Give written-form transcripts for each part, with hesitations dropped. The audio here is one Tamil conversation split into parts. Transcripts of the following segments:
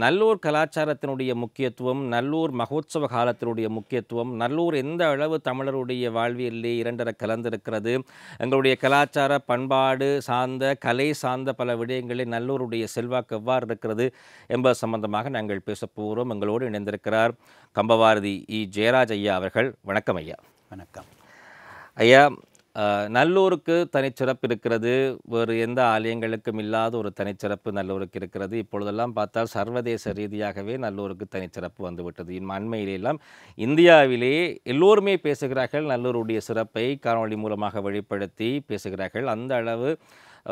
நல்லூர் கலாச்சாரத்தினுடைய முக்கியத்துவம், நல்லூர் மகோத்சவ காலத்தினுடைய முக்கியத்துவம், நல்லூர் எந்த அளவு தமிழருடைய வாழ்வியலிலே இரண்டர கலந்திருக்கிறது, எங்களுடைய கலாச்சார பண்பாடு சார்ந்த கலை சார்ந்த பல விடயங்களில் நல்லூருடைய செல்வாக்கு எவ்வாறு இருக்கிறது என்பது சம்பந்தமாக நாங்கள் பேசப்போகிறோம். எங்களோடு இணைந்திருக்கிறார் கம்பவாரதி ஜெயராஜ் ஐயா அவர்கள். வணக்கம் ஐயா. வணக்கம் ஐயா. நல்லூருக்கு தனிச்சிறப்பு இருக்கிறது. வேறு எந்த ஆலயங்களுக்கும் இல்லாத ஒரு தனிச்சிறப்பு நல்லூருக்கு இருக்கிறது. இப்பொழுதெல்லாம் பார்த்தால் சர்வதேச ரீதியாகவே நல்லூருக்கு தனிச்சிறப்பு வந்துவிட்டது. அண்மையிலெல்லாம் இந்தியாவிலே எல்லோருமே பேசுகிறார்கள், நல்லூருடைய சிறப்பை காணொளி மூலமாக வெளிப்படுத்தி பேசுகிறார்கள். அந்த அளவு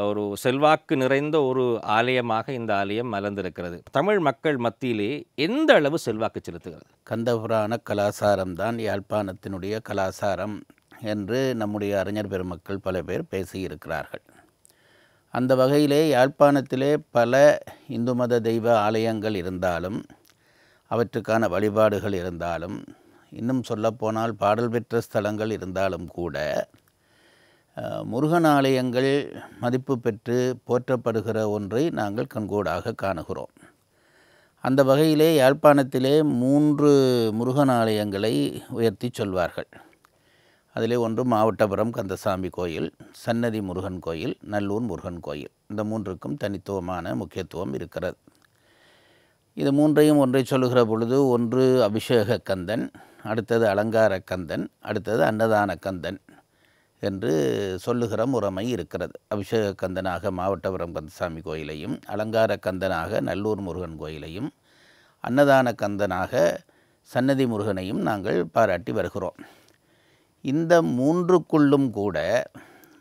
ஒரு செல்வாக்கு நிறைந்த ஒரு ஆலயமாக இந்த ஆலயம் மலர்ந்திருக்கிறது. தமிழ் மக்கள் மத்தியிலே எந்த அளவு செல்வாக்கு செலுத்துகிறது? கந்தபுராண கலாசாரம்தான் யாழ்ப்பாணத்தினுடைய கலாசாரம் என்று நம்முடைய அறிஞர் பெருமக்கள் பல பேர் பேசியிருக்கிறார்கள். அந்த வகையிலே யாழ்ப்பாணத்திலே பல இந்து மத தெய்வ ஆலயங்கள் இருந்தாலும், அவற்றுக்கான வழிபாடுகள் இருந்தாலும், இன்னும் சொல்லப்போனால் பாடல் பெற்ற ஸ்தலங்கள் இருந்தாலும் கூட முருகன் ஆலயங்கள் மதிப்பு பெற்று போற்றப்படுகிற ஒன்றை நாங்கள் கண்கூடாக காணுகிறோம். அந்த வகையிலே யாழ்ப்பாணத்திலே 3 முருகன் ஆலயங்களை உயர்த்தி சொல்வார்கள். அதிலே ஒன்று மாவட்டபுரம் கந்தசாமி கோயில், சன்னதி முருகன் கோயில், நல்லூர் முருகன் கோயில். இந்த 3க்கும் தனித்துவமான முக்கியத்துவம் இருக்கிறது. இது 3ஐயும் ஒன்றை சொல்லுகிற பொழுது, ஒன்று அபிஷேக கந்தன், அடுத்தது அலங்கார கந்தன், அடுத்தது அன்னதான கந்தன் என்று சொல்லுகிற முறைமை இருக்கிறது. அபிஷேக கந்தனாக மாவட்டபுரம் கந்தசாமி கோயிலையும், அலங்கார கந்தனாக நல்லூர் முருகன் கோயிலையும், அன்னதான கந்தனாக சன்னதி முருகனையும் நாங்கள் பாராட்டி வருகிறோம். இந்த 3க்குள்ளும் கூட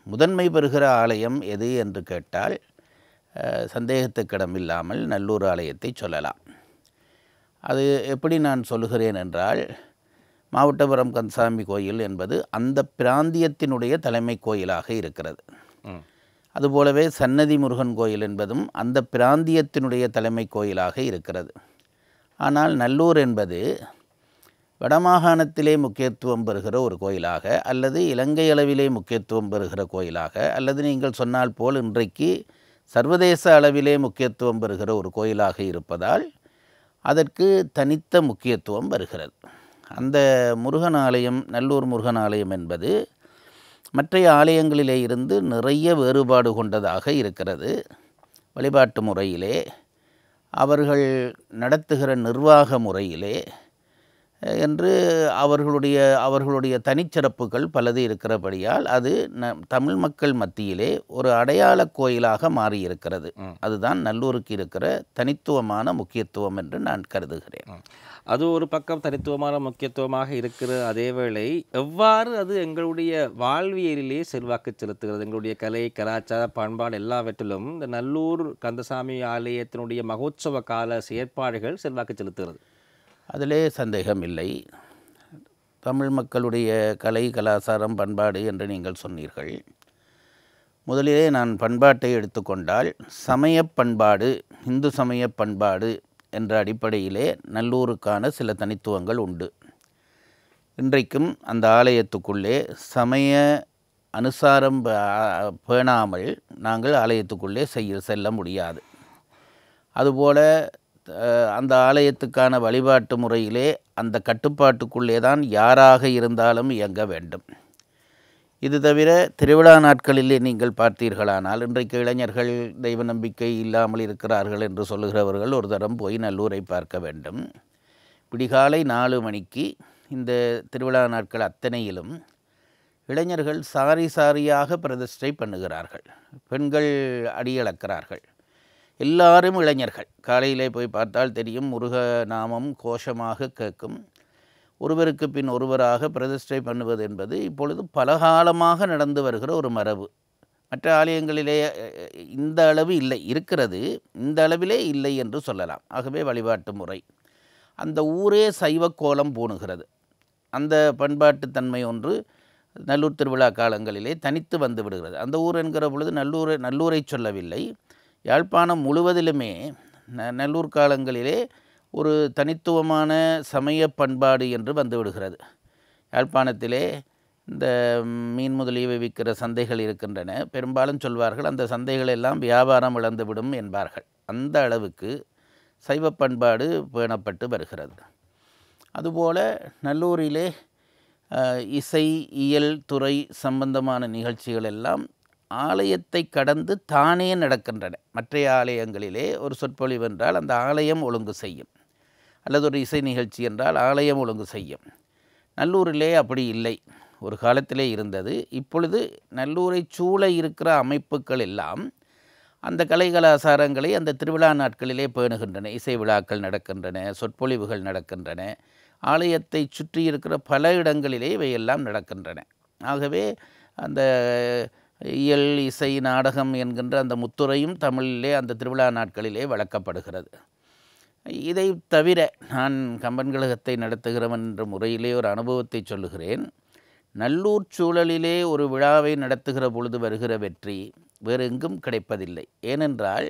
முதன்மை பெறுகிற ஆலயம் எது என்று கேட்டால் சந்தேகத்துக்கிடமில்லாமல் நல்லூர் ஆலயத்தை சொல்லலாம். அது எப்படி நான் சொல்லுகிறேன் என்றால், மாவட்டபுரம் கந்தசாமி கோயில் என்பது அந்த பிராந்தியத்தினுடைய தலைமை கோயிலாக இருக்கிறது. அதுபோலவே சன்னதி முருகன் கோயில் என்பதும் அந்த பிராந்தியத்தினுடைய தலைமை கோயிலாக இருக்கிறது. ஆனால் நல்லூர் என்பது வடமாகாணத்திலே முக்கியத்துவம் பெறுகிற ஒரு கோயிலாக, அல்லது இலங்கை அளவிலே முக்கியத்துவம் பெறுகிற கோயிலாக, அல்லது நீங்கள் சொன்னால் போல் இன்றைக்கு சர்வதேச அளவிலே முக்கியத்துவம் பெறுகிற ஒரு கோயிலாக இருப்பதால் அதற்கு தனித்த முக்கியத்துவம் வருகிறது. அந்த முருகன் ஆலயம், நல்லூர் முருகன் ஆலயம் என்பது மற்ற ஆலயங்களிலே இருந்து நிறைய வேறுபாடு கொண்டதாக இருக்கிறது. வழிபாட்டு முறையிலே, அவர்கள் நடத்துகிற நிர்வாக முறையிலே என்று அவர்களுடைய தனிச்சிறப்புகள் பலது இருக்கிறபடியால் அது தமிழ் மக்கள் மத்தியிலே ஒரு அடையாள கோயிலாக மாறியிருக்கிறது. அதுதான் நல்லூருக்கு இருக்கிற தனித்துவமான முக்கியத்துவம் என்று நான் கருதுகிறேன். அது ஒரு பக்கம் தனித்துவமான முக்கியத்துவமாக இருக்கிற அதேவேளை, எவ்வாறு அது எங்களுடைய வாழ்வியலிலே செல்வாக்கு செலுத்துகிறது? எங்களுடைய கலை, கலாச்சார, பண்பாடு எல்லாவற்றிலும் இந்த நல்லூர் கந்தசாமி ஆலயத்தினுடைய மகோத்சவ கால செயற்பாடுகள் செல்வாக்கு செலுத்துகிறது. அதிலே சந்தேகம் இல்லை. தமிழ் மக்களுடைய கலை, கலாச்சாரம், பண்பாடு என்று நீங்கள் சொன்னீர்கள். முதலிலே நான் பண்பாட்டை எடுத்துக்கொண்டால், சமய பண்பாடு, இந்து சமய பண்பாடு என்ற அடிப்படையிலே நல்லூருக்கான சில தனித்துவங்கள் உண்டு. இன்றைக்கும் அந்த ஆலயத்துக்குள்ளே சமய அனுசாரம் பேணாமல் நாங்கள் ஆலயத்துக்குள்ளே செல்ல முடியாது. அதுபோல அந்த ஆலயத்துக்கான வழிபாட்டு முறையிலே அந்த கட்டுப்பாட்டுக்குள்ளே தான் யாராக இருந்தாலும் இயங்க வேண்டும். இது தவிர திருவிழா நாட்களிலே நீங்கள் பார்த்தீர்களானால், இன்றைக்கு இளைஞர்கள் தெய்வ நம்பிக்கை இல்லாமல் இருக்கிறார்கள் என்று சொல்லுகிறவர்கள் ஒரு தரம் போய் நல்லூரை பார்க்க வேண்டும். விடிகாலை 4 மணிக்கு இந்த திருவிழா நாட்கள் அத்தனையிலும் இளைஞர்கள் சாரியாக பிரதிஷ்டை பண்ணுகிறார்கள். பெண்கள் அடியளக்கிறார்கள். எல்லாரும் இளைஞர்கள். காலையிலே போய் பார்த்தால் தெரியும், முருக நாமம் கோஷமாக கேட்கும். ஒருவருக்கு பின் ஒருவராக பிரதிஷ்டை பண்ணுவது என்பது இப்பொழுது பலகாலமாக நடந்து வருகிற ஒரு மரபு. மற்ற ஆலயங்களிலே இந்த அளவு இல்லை, இருக்கிறது, இந்த அளவிலே இல்லை என்று சொல்லலாம். ஆகவே வழிபாட்டு முறை, அந்த ஊரே சைவ கோலம் பூணுகிறது. அந்த பண்பாட்டு தன்மை ஒன்று நல்லூர் திருவிழா காலங்களிலே தனித்து வந்து விடுகிறது. அந்த ஊர் என்கிற பொழுது நல்லூரை சொல்லவில்லை, யாழ்ப்பாணம் முழுவதிலுமே நல்லூர் காலங்களிலே ஒரு தனித்துவமான சமய பண்பாடு என்று வந்துவிடுகிறது. யாழ்ப்பாணத்திலே இந்த மீன் முதலியவை விற்கிற சந்தைகள் இருக்கின்றன. பெரும்பாலும் சொல்வார்கள், அந்த சந்தைகள் எல்லாம் வியாபாரம் இழந்துவிடும் என்பார்கள். அந்த அளவுக்கு சைவ பண்பாடு பேணப்பட்டு வருகிறது. அதுபோல நல்லூரிலே இசை இயல் துறை சம்பந்தமான நிகழ்ச்சிகள் எல்லாம் ஆலயத்தை கடந்து தானே நடக்கின்றன. மற்ற ஆலயங்களிலே ஒரு சொற்பொழிவு என்றால் அந்த ஆலயம் ஒழுங்கு செய்யும், அல்லது ஒரு இசை நிகழ்ச்சி என்றால் ஆலயம் ஒழுங்கு செய்யும். நல்லூரிலே அப்படி இல்லை. ஒரு காலத்திலே இருந்தது. இப்பொழுது நல்லூரை சூழ இருக்கிற அமைப்புகள் எல்லாம் அந்த கலை கலாச்சாரங்களை அந்த திருவிழா நாட்களிலே பேணுகின்றன. இசை விழாக்கள் நடக்கின்றன, சொற்பொழிவுகள் நடக்கின்றன. ஆலயத்தை சுற்றி இருக்கிற பல இடங்களிலே இவையெல்லாம் நடக்கின்றன. ஆகவே அந்த இயல் இசை நாடகம் என்கின்ற அந்த முத்துரையும் தமிழிலே அந்த திருவிழா நாட்களிலே வழங்கப்படுகிறது. இதை தவிர நான் கம்பன் கழகத்தை நடத்துகிறவன் என்ற முறையிலே ஒரு அனுபவத்தை சொல்லுகிறேன். நல்லூர் சூழலிலே ஒரு விழாவை நடத்துகிற பொழுது வருகிற வெற்றி வேறு எங்கும் கிடைப்பதில்லை. ஏனென்றால்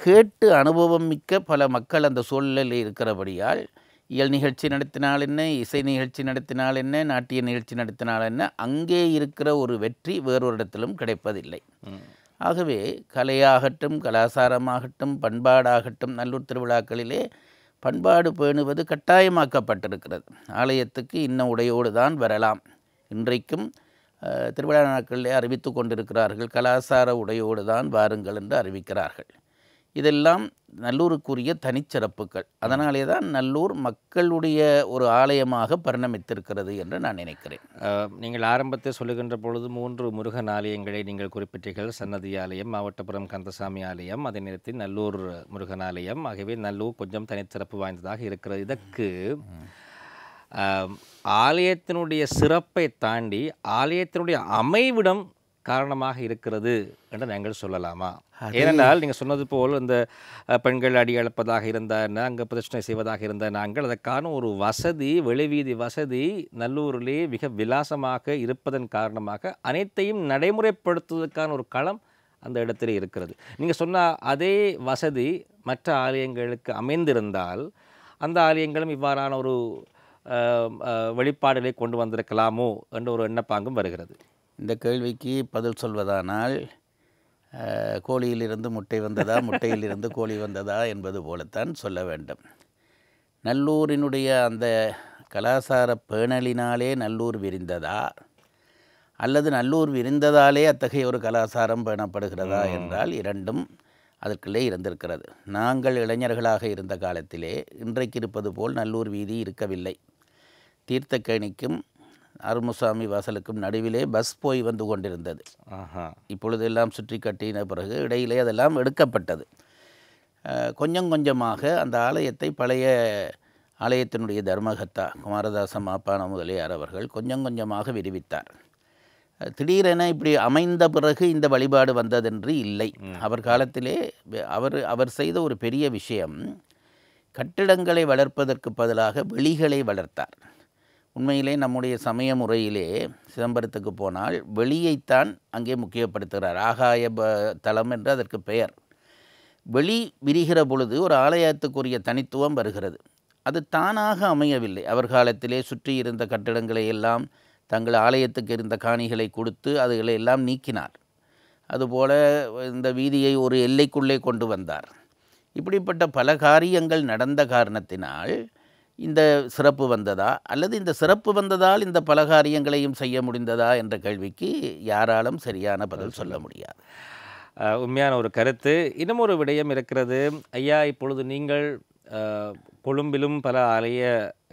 கேட்டு அனுபவம் மிக்க பல மக்கள் அந்த சூழலில் இருக்கிறபடியால் இயல் நிகழ்ச்சி நடத்தினால் என்ன, இசை நிகழ்ச்சி நடத்தினால் என்ன, நாட்டிய நிகழ்ச்சி நடத்தினால் என்ன, அங்கே இருக்கிற ஒரு வெற்றி வேறொரு இடத்திலும் கிடைப்பதில்லை. ஆகவே கலையாகட்டும் கலாச்சாரமாகட்டும் பண்பாடாகட்டும் நல்லூர் திருவிழாக்களிலே பண்பாடு பேணுவது கட்டாயமாக்கப்பட்டிருக்கிறது. ஆலயத்துக்கு இன்ன உடையோடு தான் வரலாம். இன்றைக்கும் திருவிழா நாட்களிலே அறிவித்து கொண்டிருக்கிறார்கள், கலாச்சார உடையோடு தான் வாருங்கள் என்று அறிவிக்கிறார்கள். இதெல்லாம் நல்லூருக்குரிய தனிச்சிறப்புகள். அதனாலே தான் நல்லூர் மக்களுடைய ஒரு ஆலயமாக பரிணமித்திருக்கிறது என்று நான் நினைக்கிறேன். நீங்கள் ஆரம்பத்தில் சொல்லுகின்ற பொழுது 3 முருகன் ஆலயங்களை நீங்கள் குறிப்பிட்டீர்கள். சன்னதி ஆலயம், மாவட்டபுரம் கந்தசாமி ஆலயம், அதே நேரத்தில் நல்லூர் முருகன் ஆலயம். ஆகவே நல்லூர் கொஞ்சம் தனிச்சிறப்பு வாய்ந்ததாக இருக்கிறது. இதற்கு ஆலயத்தினுடைய சிறப்பை தாண்டி ஆலயத்தினுடைய அமைவிடம் காரணமாக இருக்கிறது என்று நாங்கள் சொல்லலாமா? ஏனென்றால் நீங்கள் சொன்னது போல் இந்த பெண்கள் அடி அளப்பதாக இருந்தால் அங்கே பிரச்சனை செய்வதாக இருந்த நாங்கள் அதற்கான ஒரு வசதி, வெளிவீதி வசதி நல்லூரிலே மிக விலாசமாக இருப்பதன் காரணமாக அனைத்தையும் நடைமுறைப்படுத்துவதற்கான ஒரு களம் அந்த இடத்திலே இருக்கிறது. நீங்கள் சொன்ன அதே வசதி மற்ற ஆலயங்களுக்கு அமைந்திருந்தால் அந்த ஆலயங்களும் இவ்வாறான ஒரு வெளிப்பாடுகளை கொண்டு வந்திருக்கலாமோ என்ற ஒரு எண்ணப்பாங்கும் வருகிறது. இந்த கேள்விக்கு பதில் சொல்வதானால் கோழியிலிருந்து முட்டை வந்ததா, முட்டையிலிருந்து கோழி வந்ததா என்பது போலத்தான் சொல்ல வேண்டும். நல்லூரினுடைய அந்த கலாச்சார பேணலினாலே நல்லூர் விரிந்ததா, அல்லது நல்லூர் விரிந்ததாலே அத்தகைய ஒரு கலாச்சாரம் பேணப்படுகிறதா என்றால் இரண்டும் அதற்குள்ளே இருந்திருக்கிறது. நாங்கள் இளைஞர்களாக இருந்த காலத்திலே இன்றைக்கு இருப்பது போல் நல்லூர் வீதி இருக்கவில்லை. தீர்த்தக்கேணிக்கும் அருமுசாமி வாசலுக்கும் நடுவிலே பஸ் போய் வந்து கொண்டிருந்தது. இப்பொழுதெல்லாம் சுற்றி கட்டின பிறகு இடையிலே அதெல்லாம் எடுக்கப்பட்டது. கொஞ்சம் கொஞ்சமாக அந்த ஆலயத்தை பழைய ஆலயத்தினுடைய தர்மகர்த்தா குமாரதாச மாப்பான முதலியார் அவர்கள் கொஞ்சம் கொஞ்சமாக விரிவித்தார். திடீரென இப்படி அமைந்த பிறகு இந்த வழிபாடு வந்ததென்று இல்லை. அவர் காலத்திலே அவர் செய்த ஒரு பெரிய விஷயம், கட்டிடங்களை வளர்ப்பதற்கு பதிலாக வெளிகளை வளர்த்தார். உண்மையிலே நம்முடைய சமய முறையிலே சிதம்பரத்துக்கு போனால் வெளியைத்தான் அங்கே முக்கியப்படுத்துகிறார். ஆகாய தலம் என்று அதற்கு பெயர். வெளி விரிகிற பொழுது ஒரு ஆலயத்துக்குரிய தனித்துவம் வருகிறது. அது தானாக அமையவில்லை. அவர் காலத்திலே சுற்றி இருந்த கட்டிடங்களை எல்லாம் தங்கள் ஆலயத்துக்கு இருந்த காணிகளை கொடுத்து அதுகளை எல்லாம் நீக்கினார். அதுபோல இந்த வீதியை ஒரு எல்லைக்குள்ளே கொண்டு வந்தார். இப்படிப்பட்ட பல காரியங்கள் நடந்த காரணத்தினால் இந்த சிறப்பு வந்ததா, அல்லது இந்த சிறப்பு வந்ததால் இந்த பல காரியங்களையும் செய்ய முடிந்ததா என்ற கேள்விக்கு யாராலும் சரியான பதில் சொல்ல முடியாது. உண்மையான ஒரு கருத்து. இன்னும் ஒரு விடயம் இருக்கிறது ஐயா. இப்பொழுது நீங்கள் கொழும்பிலும் பல ஆலய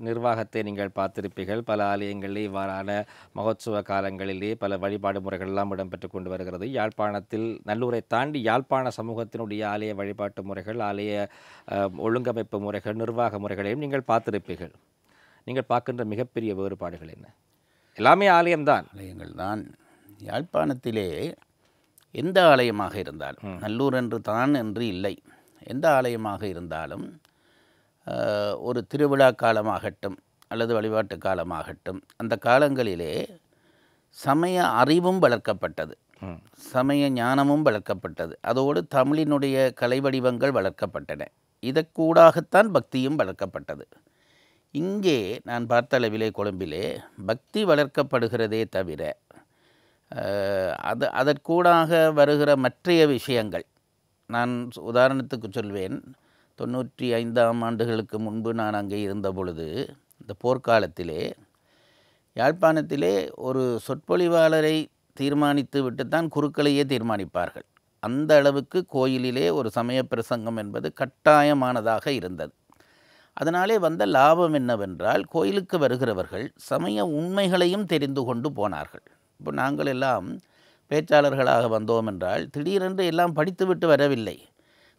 நிர்வாகத்தை நீங்கள் பார்த்திருப்பீர்கள். பல ஆலயங்களிலே இவ்வாறான மகோத்சவ காலங்களிலே பல வழிபாடு முறைகள் எல்லாம் இடம்பெற்று கொண்டு வருகிறது. யாழ்ப்பாணத்தில் நல்லூரை தாண்டி யாழ்ப்பாண சமூகத்தினுடைய ஆலய வழிபாட்டு முறைகள், ஆலய ஒழுங்கமைப்பு முறைகள், நிர்வாக முறைகளையும் நீங்கள் பார்த்திருப்பீர்கள். நீங்கள் பார்க்கின்ற மிகப்பெரிய வேறுபாடுகள் என்ன? எல்லாமே ஆலயம்தான். ஆலயங்கள் தான். யாழ்ப்பாணத்திலே எந்த ஆலயமாக இருந்தாலும், நல்லூர் என்று தான் என்று இல்லை, எந்த ஆலயமாக இருந்தாலும் ஒரு திருவிழா காலமாகட்டும் அல்லது வழிபாட்டு காலமாகட்டும் அந்த காலங்களிலே சமய அறிவும் வளர்க்கப்பட்டது, சமய ஞானமும் வளர்க்கப்பட்டது. அதோடு தமிழினுடைய கலை வடிவங்கள் வளர்க்கப்பட்டன. இதற்கூடாகத்தான் பக்தியும் வளர்க்கப்பட்டது. இங்கே நான் பார்த்த அளவிலே கொழும்பிலே பக்தி வளர்க்கப்படுகிறதே தவிர அதற்கூடாக வருகிற மற்றைய விஷயங்கள், நான் உதாரணத்துக்கு சொல்வேன், 95ஆம் ஆண்டுகளுக்கு முன்பு நான் அங்கே இருந்த பொழுது, இந்த போர்க்காலத்திலே யாழ்ப்பாணத்திலே ஒரு சொற்பொழிவாளரை தீர்மானித்து விட்டுத்தான் குருக்களையே தீர்மானிப்பார்கள். அந்த அளவுக்கு கோயிலிலே ஒரு சமய பிரசங்கம் என்பது கட்டாயமானதாக இருந்தது. அதனாலே வந்த லாபம் என்னவென்றால், கோயிலுக்கு வருகிறவர்கள் சமய உண்மைகளையும் தெரிந்து கொண்டு போனார்கள். இப்போ நாங்கள் எல்லாம் பேச்சாளர்களாக வந்தோம் என்றால் திடீரென்று எல்லாம் படித்துவிட்டு வரவில்லை.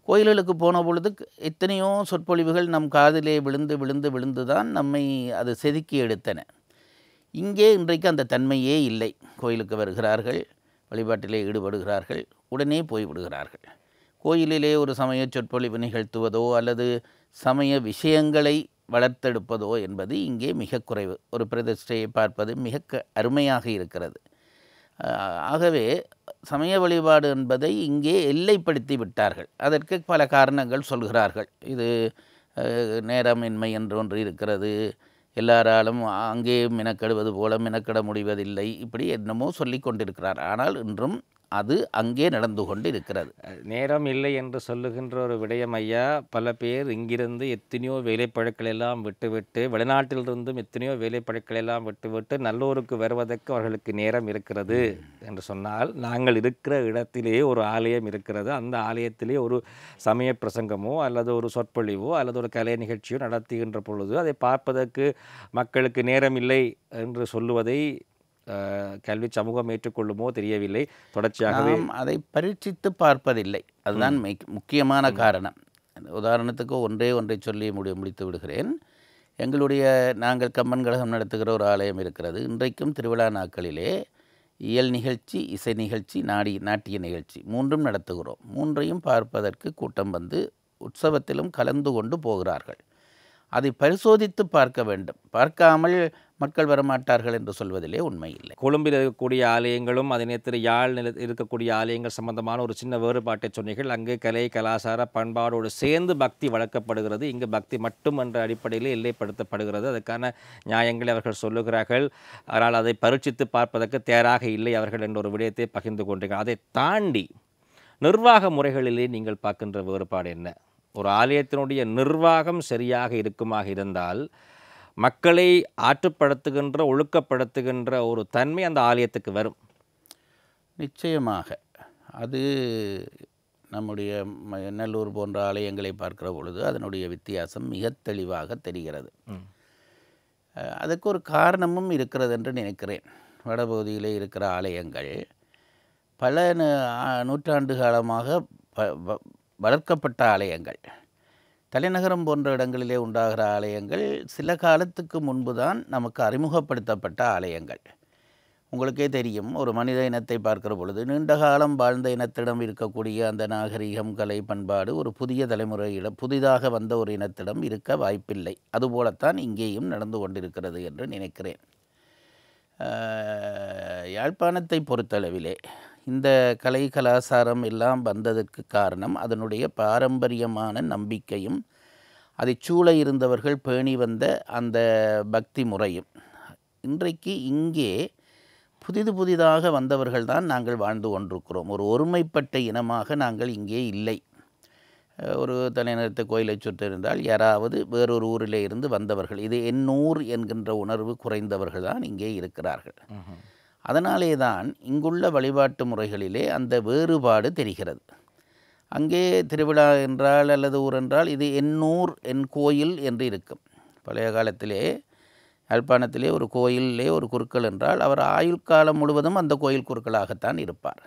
கோயில்களுக்கு போன பொழுது எத்தனையோ சொற்பொழிவுகள் நம் காதிலே விழுந்து விழுந்து விழுந்து தான் நம்மை அது செதுக்கி எடுத்தன. இங்கே இன்றைக்கு அந்த தன்மையே இல்லை. கோயிலுக்கு வருகிறார்கள், வழிபாட்டிலே ஈடுபடுகிறார்கள், உடனே போய்விடுகிறார்கள். கோயிலிலே ஒரு சமய சொற்பொழிவு நிகழ்த்துவதோ அல்லது சமய விஷயங்களை வளர்த்தெடுப்பதோ என்பது இங்கே மிக குறைவு. ஒரு பிரதிஷ்டையை பார்ப்பது மிக அருமையாக இருக்கிறது. ஆகவே சமய வழிபாடு என்பதை இங்கே எல்லைப்படுத்தி விட்டார்கள். அதற்கு பல காரணங்கள் சொல்கிறார்கள். இது நேரமின்மை என்று ஒன்று இருக்கிறது, எல்லாராலும் அங்கே மெனக்கெடுவது போல மெனக்கெட முடிவதில்லை, இப்படி என்னமோ சொல்லி கொண்டிருக்கிறார். ஆனால் இன்றும் அது அங்கே நடந்து கொண்டு இருக்கிறது. நேரம் இல்லை என்று சொல்லுகின்ற ஒரு விடயம் ஐயா, பல பேர் இங்கிருந்து எத்தனையோ வேலைப்பழுக்கள் எல்லாம் விட்டுவிட்டு, வெளிநாட்டிலிருந்தும் எத்தனையோ வேலைப்பழுக்கள் எல்லாம் விட்டுவிட்டு நல்லூருக்கு வருவதற்கு அவர்களுக்கு நேரம் இருக்கிறது என்று சொன்னால், நாங்கள் இருக்கிற இடத்திலே ஒரு ஆலயம் இருக்கிறது, அந்த ஆலயத்திலே ஒரு சமய பிரசங்கமோ அல்லது ஒரு சொற்பொழிவோ அல்லது ஒரு கலை நிகழ்ச்சியோ நடத்துகின்ற பொழுது அதை பார்ப்பதற்கு மக்களுக்கு நேரம் இல்லை என்று சொல்லுவதை கல்வி சமூகம் ஏற்றுக்கொள்ளுமோ தெரியவில்லை. தொடர்ச்சியாகவே அதை பரீட்சித்து பார்ப்பதில்லை. அதுதான் முக்கியமான காரணம். உதாரணத்துக்கு ஒன்றை சொல்லி முடித்து விடுகிறேன். நாங்கள் கம்பன் கழகம் நடத்துகிற ஒரு ஆலயம் இருக்கிறது. இன்றைக்கும் திருவிழா நாட்களிலே இயல் நிகழ்ச்சி, இசை நிகழ்ச்சி, நாட்டிய நிகழ்ச்சி மூன்றும் நடத்துகிறோம். மூன்றையும் பார்ப்பதற்கு கூட்டம் வந்து உற்சவத்திலும் கலந்து கொண்டு போகிறார்கள். அதை பரிசோதித்து பார்க்க வேண்டும். பார்க்காமல் மக்கள் வரமாட்டார்கள் என்று சொல்வதிலே உண்மை இல்லை. கொழும்பில் இருக்கக்கூடிய ஆலயங்களும் அதே நேரத்தில் யாழ் இருக்கக்கூடிய ஆலயங்கள் சம்பந்தமான ஒரு சின்ன வேறுபாட்டை சொன்னீர்கள். அங்கே கலை கலாச்சார பண்பாடோடு சேர்ந்து பக்தி வளர்க்கப்படுகிறது, இங்கு பக்தி மட்டும் என்ற அடிப்படையில் எல்லைப்படுத்தப்படுகிறது. அதுக்கான நியாயங்களை அவர்கள் சொல்லுகிறார்கள். ஆனால் அதை பரீட்சித்து பார்ப்பதற்கு தயாராக இல்லை அவர்கள் என்ற ஒரு விடயத்தை பகிர்ந்து கொண்டீர்கள். அதை தாண்டி நிர்வாக முறைகளிலே நீங்கள் பார்க்கின்ற வேறுபாடு என்ன? ஒரு ஆலயத்தினுடைய நிர்வாகம் சரியாக இருக்குமாக இருந்தால் மக்களை ஆற்றுப்படுத்துகின்ற ஒழுக்கப்படுத்துகின்ற ஒரு தன்மை அந்த ஆலயத்துக்கு வரும். நிச்சயமாக அது நம்முடைய நல்லூர் போன்ற ஆலயங்களை பார்க்கிற பொழுது அதனுடைய வித்தியாசம் மிக தெளிவாக தெரிகிறது. அதுக்கு ஒரு காரணமும் இருக்கிறது என்று நினைக்கிறேன். வடபகுதியிலே இருக்கிற ஆலயங்கள் பல நூற்றாண்டு காலமாக வளர்க்கப்பட்ட ஆலயங்கள். தலைநகரம் போன்ற இடங்களிலே உண்டாகிற ஆலயங்கள் சில காலத்துக்கு முன்பு தான் நமக்கு அறிமுகப்படுத்தப்பட்ட ஆலயங்கள். உங்களுக்கே தெரியும், ஒரு மனித இனத்தை பார்க்கிற பொழுது நீண்ட காலம் வாழ்ந்த இனத்திடம் இருக்கக்கூடிய அந்த நாகரிகம், கலை, பண்பாடு ஒரு புதிய தலைமுறையிடம், புதிதாக வந்த ஒரு இனத்திடம் இருக்க வாய்ப்பில்லை. அதுபோலத்தான் இங்கேயும் நடந்து கொண்டிருக்கிறது என்று நினைக்கிறேன். யாழ்ப்பாணத்தை பொறுத்தளவிலே இந்த கலை கலாச்சாரம் எல்லாம் வந்ததற்கு காரணம் அதனுடைய பாரம்பரியமான நம்பிக்கையும் அதை சூழ இருந்தவர்கள் பேணி வந்த அந்த பக்தி முறையும். இன்றைக்கு இங்கே புதிதாக வந்தவர்கள் தான் நாங்கள் வாழ்ந்து கொண்டிருக்கிறோம். ஒரு ஒருமைப்பட்ட இனமாக நாங்கள் இங்கே இல்லை. ஒரு தலைநகரத்து கோயிலை சுற்றிருந்தால் யாராவது வேறொரு ஊரிலே இருந்து வந்தவர்கள், இது என் ஊர் என்கின்ற உணர்வு குறைந்தவர்கள் தான் இங்கே இருக்கிறார்கள். அதனாலே தான் இங்குள்ள வழிபாட்டு முறைகளிலே அந்த வேறுபாடு தெரிகிறது. அங்கே திருவிழா என்றால் அல்லது ஊர் என்றால் இது என் ஊர், என் கோயில் என்று இருக்கும். பழைய காலத்திலே யாழ்ப்பாணத்திலே ஒரு கோயிலே ஒரு குருக்கள் என்றால் அவர் ஆயுள் காலம் முழுவதும் அந்த கோயில் குருக்களாகத்தான் இருப்பார்.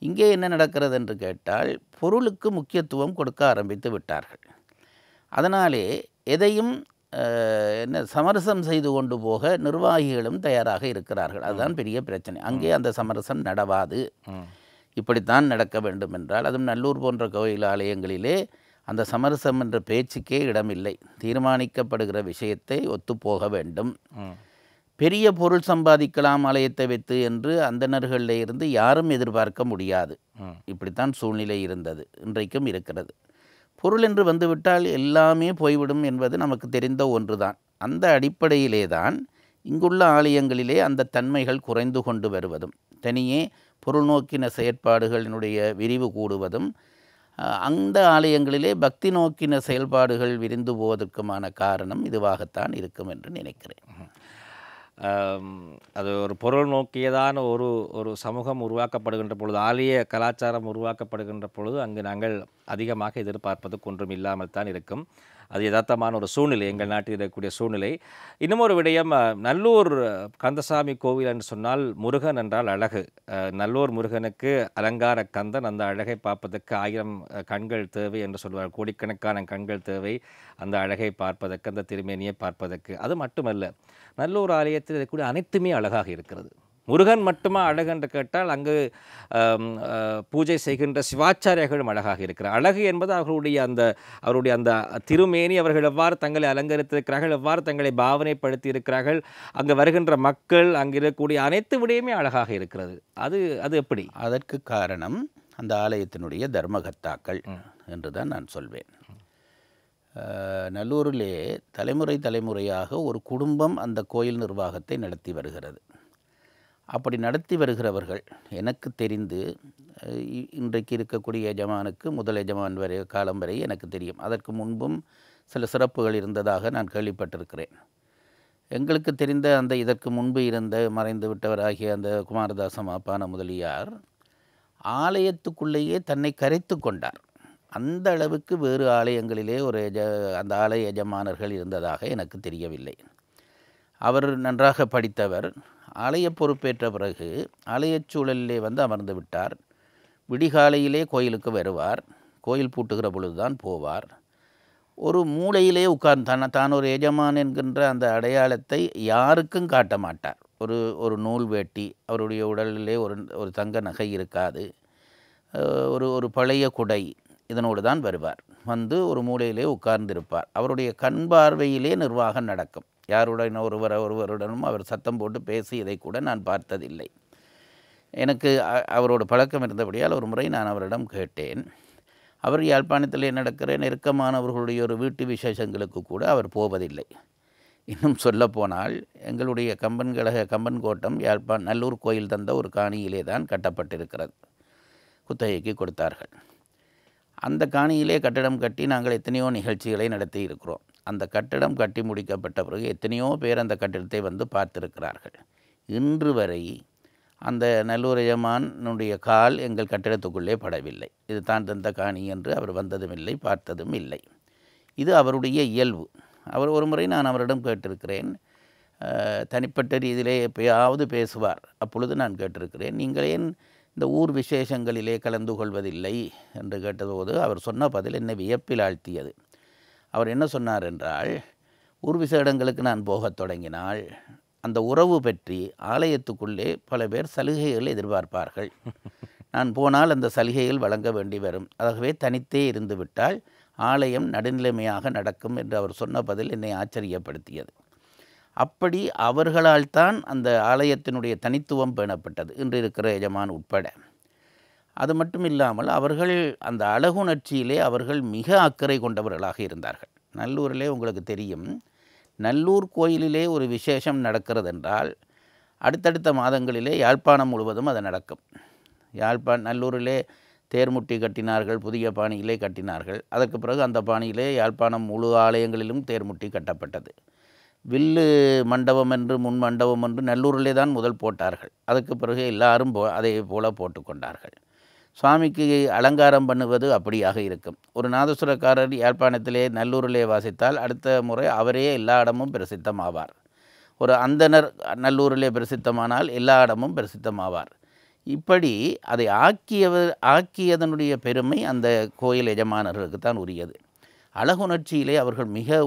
இங்கே என்ன நடக்கிறது என்று கேட்டால் பொருளுக்கு முக்கியத்துவம் கொடுக்க ஆரம்பித்து விட்டார்கள். அதனாலே எதையும் சமரசம் செய்து கொண்டு போக நிர்வாகிகளும் தயாராக இருக்கிறார்கள். அதுதான் பெரிய பிரச்சனை. அங்கே அந்த சமரசம் நடவாது. இப்படித்தான் நடக்க வேண்டும் என்றால், அதுவும் நல்லூர் போன்ற கோயில் ஆலயங்களிலே அந்த சமரசம் என்ற பேச்சுக்கே இடமில்லை. தீர்மானிக்கப்படுகிற விஷயத்தை ஒத்துப்போக வேண்டும். பெரிய பொருள் சம்பாதிக்கலாம் ஆலயத்தை வைத்து என்று அந்தணர்களில் இருந்து யாரும் எதிர்பார்க்க முடியாது. இப்படித்தான் சூழ்நிலை இருந்தது, இன்றைக்கும் இருக்கிறது. பொருள் என்று வந்துவிட்டால் எல்லாமே போய்விடும் என்பது நமக்கு தெரிந்த ஒன்றுதான். அந்த அடிப்படையிலே தான் இங்குள்ள ஆலயங்களிலே அந்த தன்மைகள் குறைந்து கொண்டு வருவதும், தனியே பொருள் நோக்கின செயற்பாடுகளினுடைய விரிவு கூடுவதும், அந்த ஆலயங்களிலே பக்தி நோக்கின செயல்பாடுகள் விரிந்து போவதற்குமான காரணம் இதுவாகத்தான் இருக்கும் என்று நினைக்கிறேன். அது ஒரு பொருள் நோக்கியதான ஒரு சமூகம் உருவாக்கப்படுகின்ற பொழுது, ஆலய கலாச்சாரம் உருவாக்கப்படுகின்ற பொழுது, அங்கு நாங்கள் அதிகமாக எதிர்பார்ப்பதற்கு ஒன்றும் இல்லாமல் தான் இருக்கும். அது யதார்த்தமான ஒரு சூழ்நிலை, எங்கள் நாட்டில் இருக்கக்கூடிய சூழ்நிலை. இன்னும் ஒரு விடயம், நல்லூர் கந்தசாமி கோவில் என்று சொன்னால் முருகன் என்றால் அழகு. நல்லூர் முருகனுக்கு அலங்கார கந்தன், அந்த அழகை பார்ப்பதற்கு 1000 கண்கள் தேவை என்று சொல்வார். கோடிக்கணக்கான கண்கள் தேவை அந்த அழகை பார்ப்பதற்கு, அந்த திருமேனியை பார்ப்பதற்கு. அது மட்டுமல்ல, நல்லூர் ஆலயத்தில் இருக்கக்கூடிய அனைத்துமே அழகாக இருக்கிறது. முருகன் மட்டுமா அழகு என்று கேட்டால், அங்கு பூஜை செய்கின்ற சிவாச்சாரியர்களும் அழகாக இருக்கிறார். அழகு என்பது அவருடைய அந்த திருமேனி, அவர்கள் எவ்வாறு தங்களை அலங்கரித்திருக்கிறார்கள், எவ்வாறு தங்களை பாவனைப்படுத்தி இருக்கிறார்கள், அங்கு வருகின்ற மக்கள், அங்கு இருக்கக்கூடிய அனைத்து விடயமே அழகாக இருக்கிறது. அது எப்படி? அதற்கு காரணம் அந்த ஆலயத்தினுடைய தர்மகர்த்தாக்கள் என்று தான் நான் சொல்வேன். நல்லூரிலே தலைமுறையாக ஒரு குடும்பம் அந்த கோயில் நிர்வாகத்தை நடத்தி வருகிறது. அப்படி நடத்தி வருகிறவர்கள் எனக்கு தெரிந்து இன்றைக்கு இருக்கக்கூடிய எஜமானுக்கு முதல் எஜமான் வரை காலம் வரை எனக்கு தெரியும். அதற்கு முன்பும் சில சிறப்புகள் இருந்ததாக நான் கேள்விப்பட்டிருக்கிறேன். எங்களுக்கு தெரிந்த அந்த இதற்கு முன்பு இருந்த மறைந்து விட்டவராகிய அந்த குமாரதாச மாப்பான முதலியார் ஆலயத்துக்குள்ளேயே தன்னை கரைத்து கொண்டார். அந்த அளவுக்கு வேறு ஆலயங்களிலே அந்த ஆலய எஜமானர்கள் இருந்ததாக எனக்கு தெரியவில்லை. அவர் நன்றாக படித்தவர். ஆலய பொறுப்பேற்ற பிறகு ஆலயச் சூழலிலே வந்து அமர்ந்து விட்டார். விடிகாலையிலே கோயிலுக்கு வருவார். கோயில் பூட்டுகிற பொழுதுதான் போவார். ஒரு மூலையிலே உட்கார்ந்து தான் ஒரு எஜமான் என்கின்ற அந்த அடையாளத்தை யாருக்கும் காட்ட மாட்டார். ஒரு நூல் வேட்டி, அவருடைய உடலிலே ஒரு தங்க நகை இருக்காது. ஒரு பழைய குடை, இதனோடு தான் வருவார். வந்து ஒரு மூலையிலே உட்கார்ந்திருப்பார். அவருடைய கண் பார்வையிலே நிர்வாகம் நடக்கும். ஒருவருடனும் அவர் சத்தம் போட்டு பேசியதை கூட நான் பார்த்ததில்லை. எனக்கு அவரோட பழக்கம் இருந்தபடியால் ஒரு முறை நான் அவரிடம் கேட்டேன். அவர் யாழ்ப்பாணத்திலே நடக்கிற நெருக்கமானவர்களுடைய ஒரு வீட்டு விசேஷங்களுக்கு கூட அவர் போவதில்லை. இன்னும் சொல்லப்போனால் எங்களுடைய கம்பன் கோட்டம் நல்லூர் கோயில் தந்த ஒரு காணியிலே தான் கட்டப்பட்டிருக்கிறது. குத்தகைக்கு கொடுத்தார்கள். அந்த காணியிலே கட்டடம் கட்டி நாங்கள் எத்தனையோ நிகழ்ச்சிகளை நடத்தி இருக்கிறோம். அந்த கட்டடம் கட்டி முடிக்கப்பட்ட பிறகு எத்தனையோ பேர் அந்த கட்டிடத்தை வந்து பார்த்திருக்கிறார்கள். இன்று வரை அந்த நல்லூர் எஜமானுடைய கால் எங்கள் கட்டிடத்துக்குள்ளே படவில்லை. இது தான் தந்த காணி என்று அவர் வந்ததும் இல்லை, பார்த்ததும் இல்லை. இது அவருடைய இயல்பு. அவர் ஒரு முறை நான் அவரிடம் கேட்டிருக்கிறேன். தனிப்பட்ட ரீதியிலே எப்பயாவது பேசுவார். அப்பொழுது நான் கேட்டிருக்கிறேன், நீங்கள் ஏன் இந்த ஊர் விசேஷங்களிலே கலந்து கொள்வதில்லை என்று கேட்டபோது அவர் சொன்ன பதில் என்னை வியப்பில் ஆழ்த்தியது. அவர் என்ன சொன்னார் என்றால், ஊர் விசேடங்களுக்கு நான் போகத் தொடங்கினால் அந்த உறவு பற்றி ஆலயத்துக்குள்ளே பல பேர் சலுகைகள் எதிர்பார்ப்பார்கள். நான் போனால் அந்த சலுகைகள் வழங்க வேண்டி வரும். ஆகவே தனித்தே இருந்து விட்டால் ஆலயம் நடுநிலைமையாக நடக்கும் என்று அவர் சொன்ன பதில் என்னை ஆச்சரியப்படுத்தியது. அப்படி அவர்களால் தான் அந்த ஆலயத்தினுடைய தனித்துவம் பேணப்பட்டது, இன்று இருக்கிற எஜமான் உட்பட. அது மட்டும் இல்லாமல் அவர்கள் அந்த அழகுணர்ச்சியிலே அவர்கள் மிக அக்கறை கொண்டவர்களாக இருந்தார்கள். நல்லூரிலே உங்களுக்கு தெரியும், நல்லூர் கோயிலிலே ஒரு விசேஷம் நடக்கிறது என்றால் அடுத்தடுத்த மாதங்களிலே யாழ்ப்பாணம் முழுவதும் அது நடக்கும். நல்லூரிலே தேர்முட்டி கட்டினார்கள், புதிய பாணியிலே கட்டினார்கள். அதற்கு பிறகு அந்த பாணியிலே யாழ்ப்பாணம் முழு ஆலயங்களிலும் தேர்முட்டி கட்டப்பட்டது. வில்லு மண்டபம் என்று முன் மண்டபம் என்று நல்லூரிலே தான் முதல் போட்டார்கள். அதுக்கு பிறகு எல்லாரும் அதே போல் போட்டுக்கொண்டார்கள். சுவாமிக்கு அலங்காரம் பண்ணுவது அப்படியாக இருக்கும். ஒரு நாதசுரக்காரர் யாழ்ப்பாணத்திலே நல்லூரிலே வாசித்தால் அடுத்த முறை அவரே எல்லா இடமும் பிரசித்தமாவார். ஒரு அந்தனர் நல்லூரிலே பிரசித்தமானால் எல்லா இடமும் பிரசித்தமாவார். இப்படி அதை ஆக்கியதனுடைய பெருமை அந்த கோயில் எஜமானர்களுக்கு தான் உரியது. அழகுணர்ச்சியிலே அவர்கள் மிக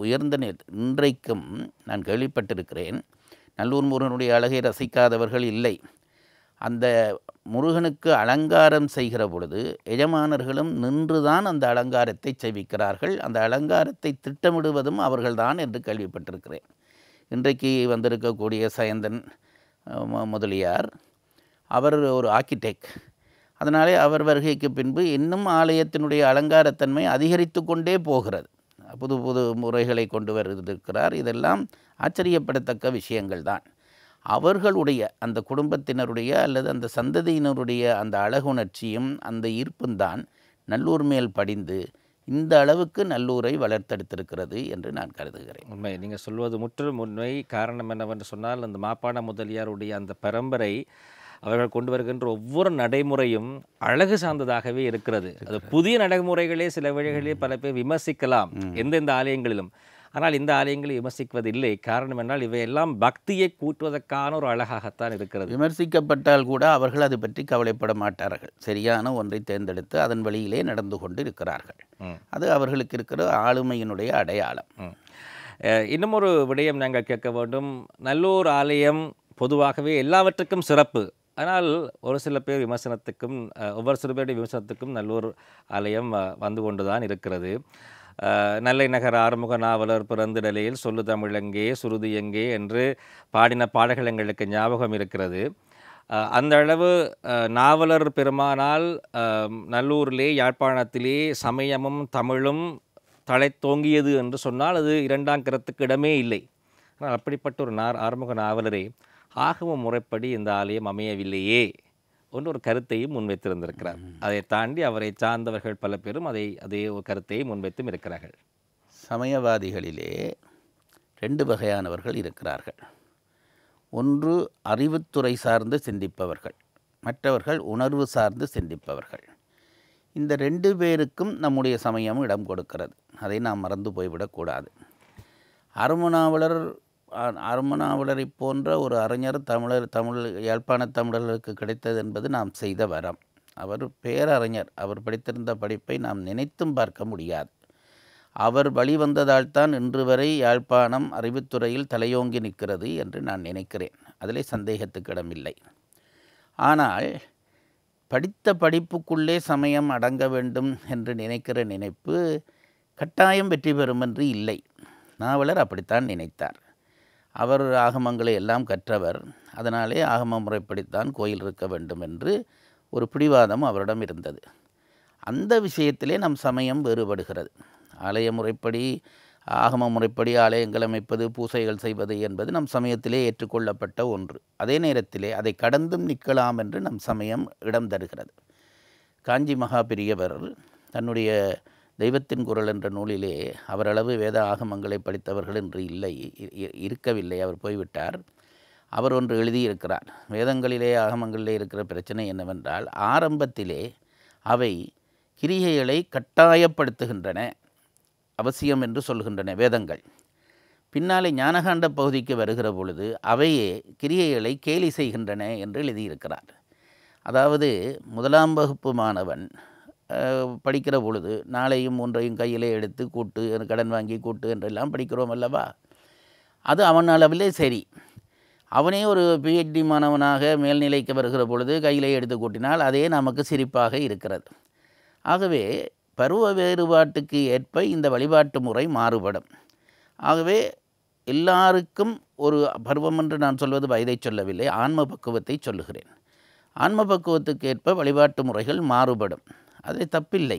உயர்ந்த இன்றைக்கும் நான் கேள்விப்பட்டிருக்கிறேன். நல்லூர் முருகனுடைய அழகை ரசிக்காதவர்கள் இல்லை. அந்த முருகனுக்கு அலங்காரம் செய்கிற பொழுது எஜமானர்களும் நின்றுதான் அந்த அலங்காரத்தை செய்விக்கிறார்கள். அந்த அலங்காரத்தை திட்டமிடுவதும் அவர்கள்தான் என்று கேள்விப்பட்டிருக்கிறேன். இன்றைக்கு வந்திருக்கக்கூடிய சயந்தன் முதலியார் அவர் ஒரு ஆர்க்கிடெக்ட். அதனாலே அவர் வருகைக்கு பின்பு இன்னும் ஆலயத்தினுடைய அலங்காரத்தன்மை அதிகரித்து கொண்டே போகிறது. புது புது முறைகளை கொண்டு வருகிறார். இதெல்லாம் ஆச்சரியப்படத்தக்க விஷயங்கள் தான். அவர்களுடைய அந்த குடும்பத்தினருடைய அல்லது அந்த சந்ததியினருடைய அந்த அழகுணர்ச்சியும் அந்த ஈர்ப்பும் தான் நல்லூர் மேல் படிந்து இந்த அளவுக்கு நல்லூரை வளர்த்தெடுத்திருக்கிறது என்று நான் கருதுகிறேன். உண்மை. நீங்கள் சொல்வது முற்றிலும் உண்மை. காரணம் என்னவென்று சொன்னால், அந்த மாப்பான முதலியாருடைய அந்த பரம்பரை அவர்கள் கொண்டு வருகின்ற ஒவ்வொரு நடைமுறையும் அழகு சார்ந்ததாகவே இருக்கிறது. அது புதிய நடைமுறைகளே சில வழிகளிலே பல பேர் விமர்சிக்கலாம் எந்தெந்த ஆலயங்களிலும். ஆனால் இந்த ஆலயங்களை விமர்சிப்பதில்லை. காரணம் என்றால் இவையெல்லாம் பக்தியை கூட்டுவதற்கான ஒரு அழகாகத்தான் இருக்கிறது. விமர்சிக்கப்பட்டால் கூட அவர்கள் அது பற்றி கவலைப்பட மாட்டார்கள். சரியான ஒன்றை தேர்ந்தெடுத்து அதன் வழியிலே நடந்து கொண்டு இருக்கிறார்கள். அது அவர்களுக்கு இருக்கிற ஆளுமையினுடைய அடையாளம். இன்னும் ஒரு விடயம் நாங்கள் கேட்க வேண்டும். நல்லூர் ஆலயம் பொதுவாகவே எல்லாவற்றுக்கும் சிறப்பு. ஆனால் ஒரு சில பேர் விமர்சனத்துக்கும் ஒவ்வொரு சில பேருடைய விமர்சனத்துக்கும் நல்லூர் ஆலயம் வந்து கொண்டுதான் இருக்கிறது. நல்லை நகர் ஆறுமுக நாவலர் பிறந்திடலையில் சொல்லு தமிழெங்கே சுருதி எங்கே என்று பாடின பாடல்கள் எங்களுக்கு ஞாபகம் இருக்கிறது. அந்த அளவு நாவலர் பெருமானால் நல்லூரிலே யாழ்ப்பாணத்திலே சமயமும் தமிழும் தழைத்தோங்கியது என்று சொன்னால் அது இரண்டாம் கருத்துக்கு இடமே இல்லை. ஆனால் அப்படிப்பட்ட ஒரு ஆறுமுக நாவலரே ஆகம முறைப்படி இந்த ஆலயம் அமையவில்லையே ஒன்று ஒரு கருத்தையும் முன்வைத்திருந்திருக்கிறார். அதை தாண்டி அவரை சார்ந்தவர்கள் பல பேரும் அதே ஒரு கருத்தையும் முன்வைத்தும் இருக்கிறார்கள். சமயவாதிகளிலே 2 வகையானவர்கள் இருக்கிறார்கள். ஒன்று அறிவுத்துறை சார்ந்து சிந்திப்பவர்கள், மற்றவர்கள் உணர்வு சார்ந்து சிந்திப்பவர்கள். இந்த 2 பேருக்கும் நம்முடைய சமயம் இடம் கொடுக்கிறது. அதை நாம் மறந்து போய்விடக்கூடாது. அருமநாவலரை போன்ற ஒரு அறிஞர் தமிழ் யாழ்ப்பாண தமிழர்களுக்கு கிடைத்தது என்பது நாம் செய்த வரம். அவர் பேரறிஞர். அவர் படித்திருந்த படிப்பை நாம் நினைத்தும் பார்க்க முடியாது. அவர் வழிவந்ததால் தான் இன்று வரை யாழ்ப்பாணம் அறிவுத்துறையில் தலையோங்கி நிற்கிறது என்று நான் நினைக்கிறேன். அதிலே சந்தேகத்துக்கு இடமில்லை. ஆனால் படித்த படிப்புக்குள்ளே சமயம் அடங்க வேண்டும் என்று நினைக்கிற நினைப்பு கட்டாயம் வெற்றி பெறும் என்று இல்லை. நாவலர் அப்படித்தான் நினைத்தார். அவர் ஆகமங்களை எல்லாம் கற்றவர். அதனாலே ஆகம முறைப்படித்தான் கோயில் இருக்க வேண்டும் என்று ஒரு பிடிவாதம் அவரிடம் இருந்தது. அந்த விஷயத்திலே நம் சமயம் வேறுபடுகிறது. ஆலய முறைப்படி ஆகம முறைப்படி ஆலயங்கள் அமைப்பது பூசைகள் செய்வது என்பது நம் சமயத்திலே ஏற்றுக்கொள்ளப்பட்ட ஒன்று. அதே நேரத்திலே அதை கடந்தும் நிற்கலாம் என்று நம் சமயம் இடம் தருகிறது. காஞ்சி மகா பெரியவர் தன்னுடைய தெய்வத்தின் குரல் என்ற நூலிலே அவரளவு வேத ஆகமங்களை படித்தவர்கள் என்று இருக்கவில்லை. அவர் போய்விட்டார். அவர் ஒன்று எழுதியிருக்கிறார். வேதங்களிலே ஆகமங்களிலே இருக்கிற பிரச்சனை என்னவென்றால், ஆரம்பத்திலே அவை கிரியைகளை கட்டாயப்படுத்துகின்றன, அவசியம் என்று சொல்கின்றன வேதங்கள். பின்னாலே ஞானகாண்ட பகுதிக்கு வருகிற பொழுது அவையே கிரியைகளை கேலி செய்கின்றன என்று எழுதியிருக்கிறார். அதாவது 1ஆம் வகுப்பு மாணவன் படிக்கிற பொழுது நாளையும் 3ஐயும் கையிலே எடுத்து கூட்டு, கடன் வாங்கி கூட்டு என்றெல்லாம் படிக்கிறோம் அல்லவா? அது அவன் அளவிலே சரி. அவனே ஒரு PhD மாணவனாக மேல்நிலைக்கு வருகிற பொழுது கையிலே எடுத்து கூட்டினால் அதே நமக்கு சிரிப்பாக இருக்கிறது. ஆகவே பருவ வேறுபாட்டுக்கு ஏற்ப இந்த வழிபாட்டு முறை மாறுபடும். ஆகவே எல்லாருக்கும் ஒரு பருவம் என்று நான் சொல்வது வயதை சொல்லவில்லை, ஆன்ம பக்குவத்தை சொல்லுகிறேன். ஆன்ம பக்குவத்துக்கு ஏற்ப வழிபாட்டு முறைகள் மாறுபடும். அது தப்பில்லை.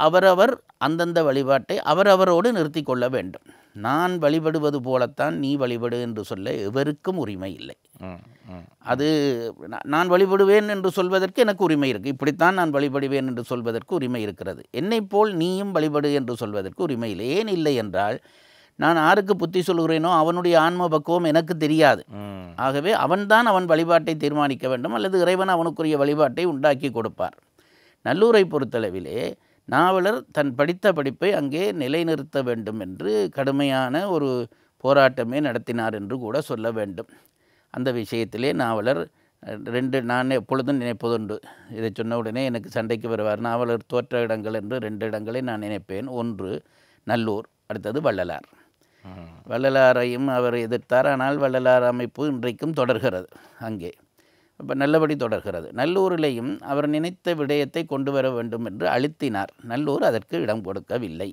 அவரவர் அந்தந்த வழிபாட்டை அவரவரோடு நிறுத்தி கொள்ள வேண்டும். நான் வழிபடுவது போலத்தான் நீ வழிபடு என்று சொல்ல எவருக்கும் உரிமை இல்லை. அது நான் வழிபடுவேன் என்று சொல்வதற்கு எனக்கு உரிமை இருக்குது. இப்படித்தான் நான் வழிபடுவேன் என்று சொல்வதற்கு உரிமை இருக்கிறது. என்னை போல் நீயும் வழிபடு என்று சொல்வதற்கு உரிமை இல்லை. ஏன் இல்லை என்றால், நான் யாருக்கு புத்தி சொல்கிறேனோ அவனுடைய ஆன்ம பக்குவம் எனக்கு தெரியாது. ஆகவே அவன்தான் அவன் வழிபாட்டை தீர்மானிக்க வேண்டும், அல்லது இறைவன் அவனுக்குரிய வழிபாட்டை உண்டாக்கி கொடுப்பார். நல்லூரை பொறுத்தளவிலே நாவலர் தன் படித்த படிப்பை அங்கே நிலைநிறுத்த வேண்டும் என்று கடுமையான ஒரு போராட்டமே நடத்தினார் என்று கூட சொல்ல வேண்டும். அந்த விஷயத்திலே நாவலர் நான் எப்பொழுதும் நினைப்பதுண்டு. இதை சொன்ன உடனே எனக்கு சண்டைக்கு வருவார். நாவலர் தோற்ற இடங்கள் என்று 2 இடங்களை நான் நினைப்பேன். ஒன்று நல்லூர், அடுத்தது வள்ளலார். வள்ளலாரையும் அவர் எதிர்த்தார். ஆனால் வள்ளலார் அமைப்பு இன்றைக்கும் தொடர்கிறது, அங்கே இப்போ நல்லபடி தொடர்கிறது. நல்லூரிலேயும் அவர் நினைத்த விடயத்தை கொண்டு வர வேண்டும் என்று அழுத்தினார். நல்லூர் அதற்கு இடம் கொடுக்கவில்லை.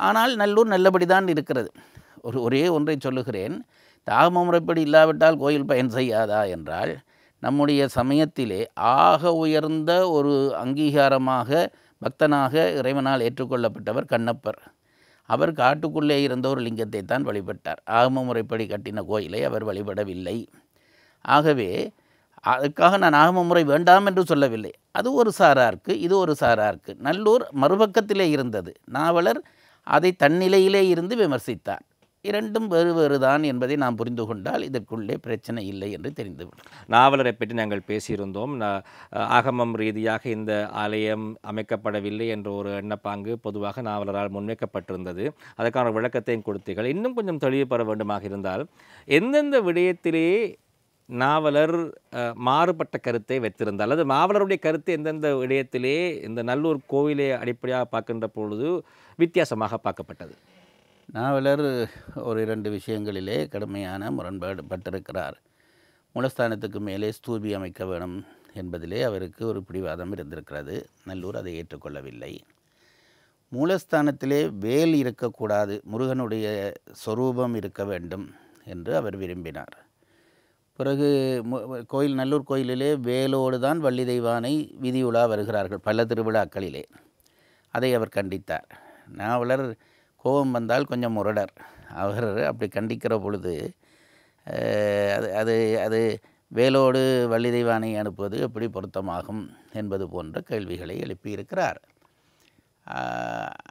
ஆனால் நல்லூர் நல்லபடி தான் இருக்கிறது. ஒரே ஒன்றை சொல்லுகிறேன். ஆகம முறைப்படி இல்லாவிட்டால் கோயில் பயன் செய்யாதா என்றால், நம்முடைய சமயத்திலே ஆக உயர்ந்த ஒரு அங்கீகாரமாக பக்தனாக இறைவனால் ஏற்றுக்கொள்ளப்பட்டவர் கண்ணப்பர். அவர் காட்டுக்குள்ளே இருந்த ஒரு லிங்கத்தை தான் வழிபட்டார். ஆகம முறைப்படி கட்டின கோயிலை அவர் வழிபடவில்லை. ஆகவே அதுக்காக நான் ஆகம முறை வேண்டாம் என்று சொல்லவில்லை. அது ஒரு சாராருக்கு, இது ஒரு சாராருக்கு. நல்லூர் மறுபக்கத்திலே இருந்தது. நாவலர் அதை தன்னிலையிலே இருந்து விமர்சித்தார். இரண்டும் வேறு வேறு தான் என்பதை நாம் புரிந்து கொண்டால் இதற்குள்ளே பிரச்சனை இல்லை என்று தெரிந்துவிடும். நாவலரை பற்றி நாங்கள் பேசியிருந்தோம். ஆகமம் ரீதியாக இந்த ஆலயம் அமைக்கப்படவில்லை என்ற ஒரு எண்ணப்பாங்கு பொதுவாக நாவலரால் முன்வைக்கப்பட்டிருந்தது. அதற்கான விளக்கத்தையும் கொடுத்தீர்கள். இன்னும் கொஞ்சம் தெளிவுபெற வேண்டுமாக இருந்தால் எந்தெந்த விடயத்திலே நாவலர் மாறுபட்ட கருத்தை வைத்திருந்தார், அல்லது நாவலருடைய கருத்து எந்தெந்த விடயத்திலே இந்த நல்லூர் கோவிலை அடிப்படையாக பார்க்கின்ற பொழுது வித்தியாசமாக பார்க்கப்பட்டது? நாவலர் ஒரு 2 விஷயங்களிலே கடுமையான முரண்பாடு பட்டிருக்கிறார். மூலஸ்தானத்துக்கு மேலே ஸ்தூபி அமைக்க வேணும் என்பதிலே அவருக்கு ஒரு பிடிவாதம் இருந்திருக்கிறது. நல்லூர் அதை ஏற்றுக்கொள்ளவில்லை. மூலஸ்தானத்திலே வேல் இருக்கக்கூடாது, முருகனுடைய சொரூபம் இருக்க வேண்டும் என்று அவர் விரும்பினார். பிறகு கோயில், நல்லூர் கோயிலிலே வேலோடு தான் வள்ளி தெய்வானை வீதியுலா வருகிறார்கள் பல திருவிழாக்களிலே. அதை அவர் கண்டித்தார். நாவலர் கோபம் வந்தால் கொஞ்சம் முரடர். அவர் அப்படி கண்டிக்கிற பொழுது அது அது அது வேலோடு வள்ளி தெய்வானை அனுப்புவது எப்படி பொருத்தமாகும் என்பது போன்ற கேள்விகளை எழுப்பியிருக்கிறார்.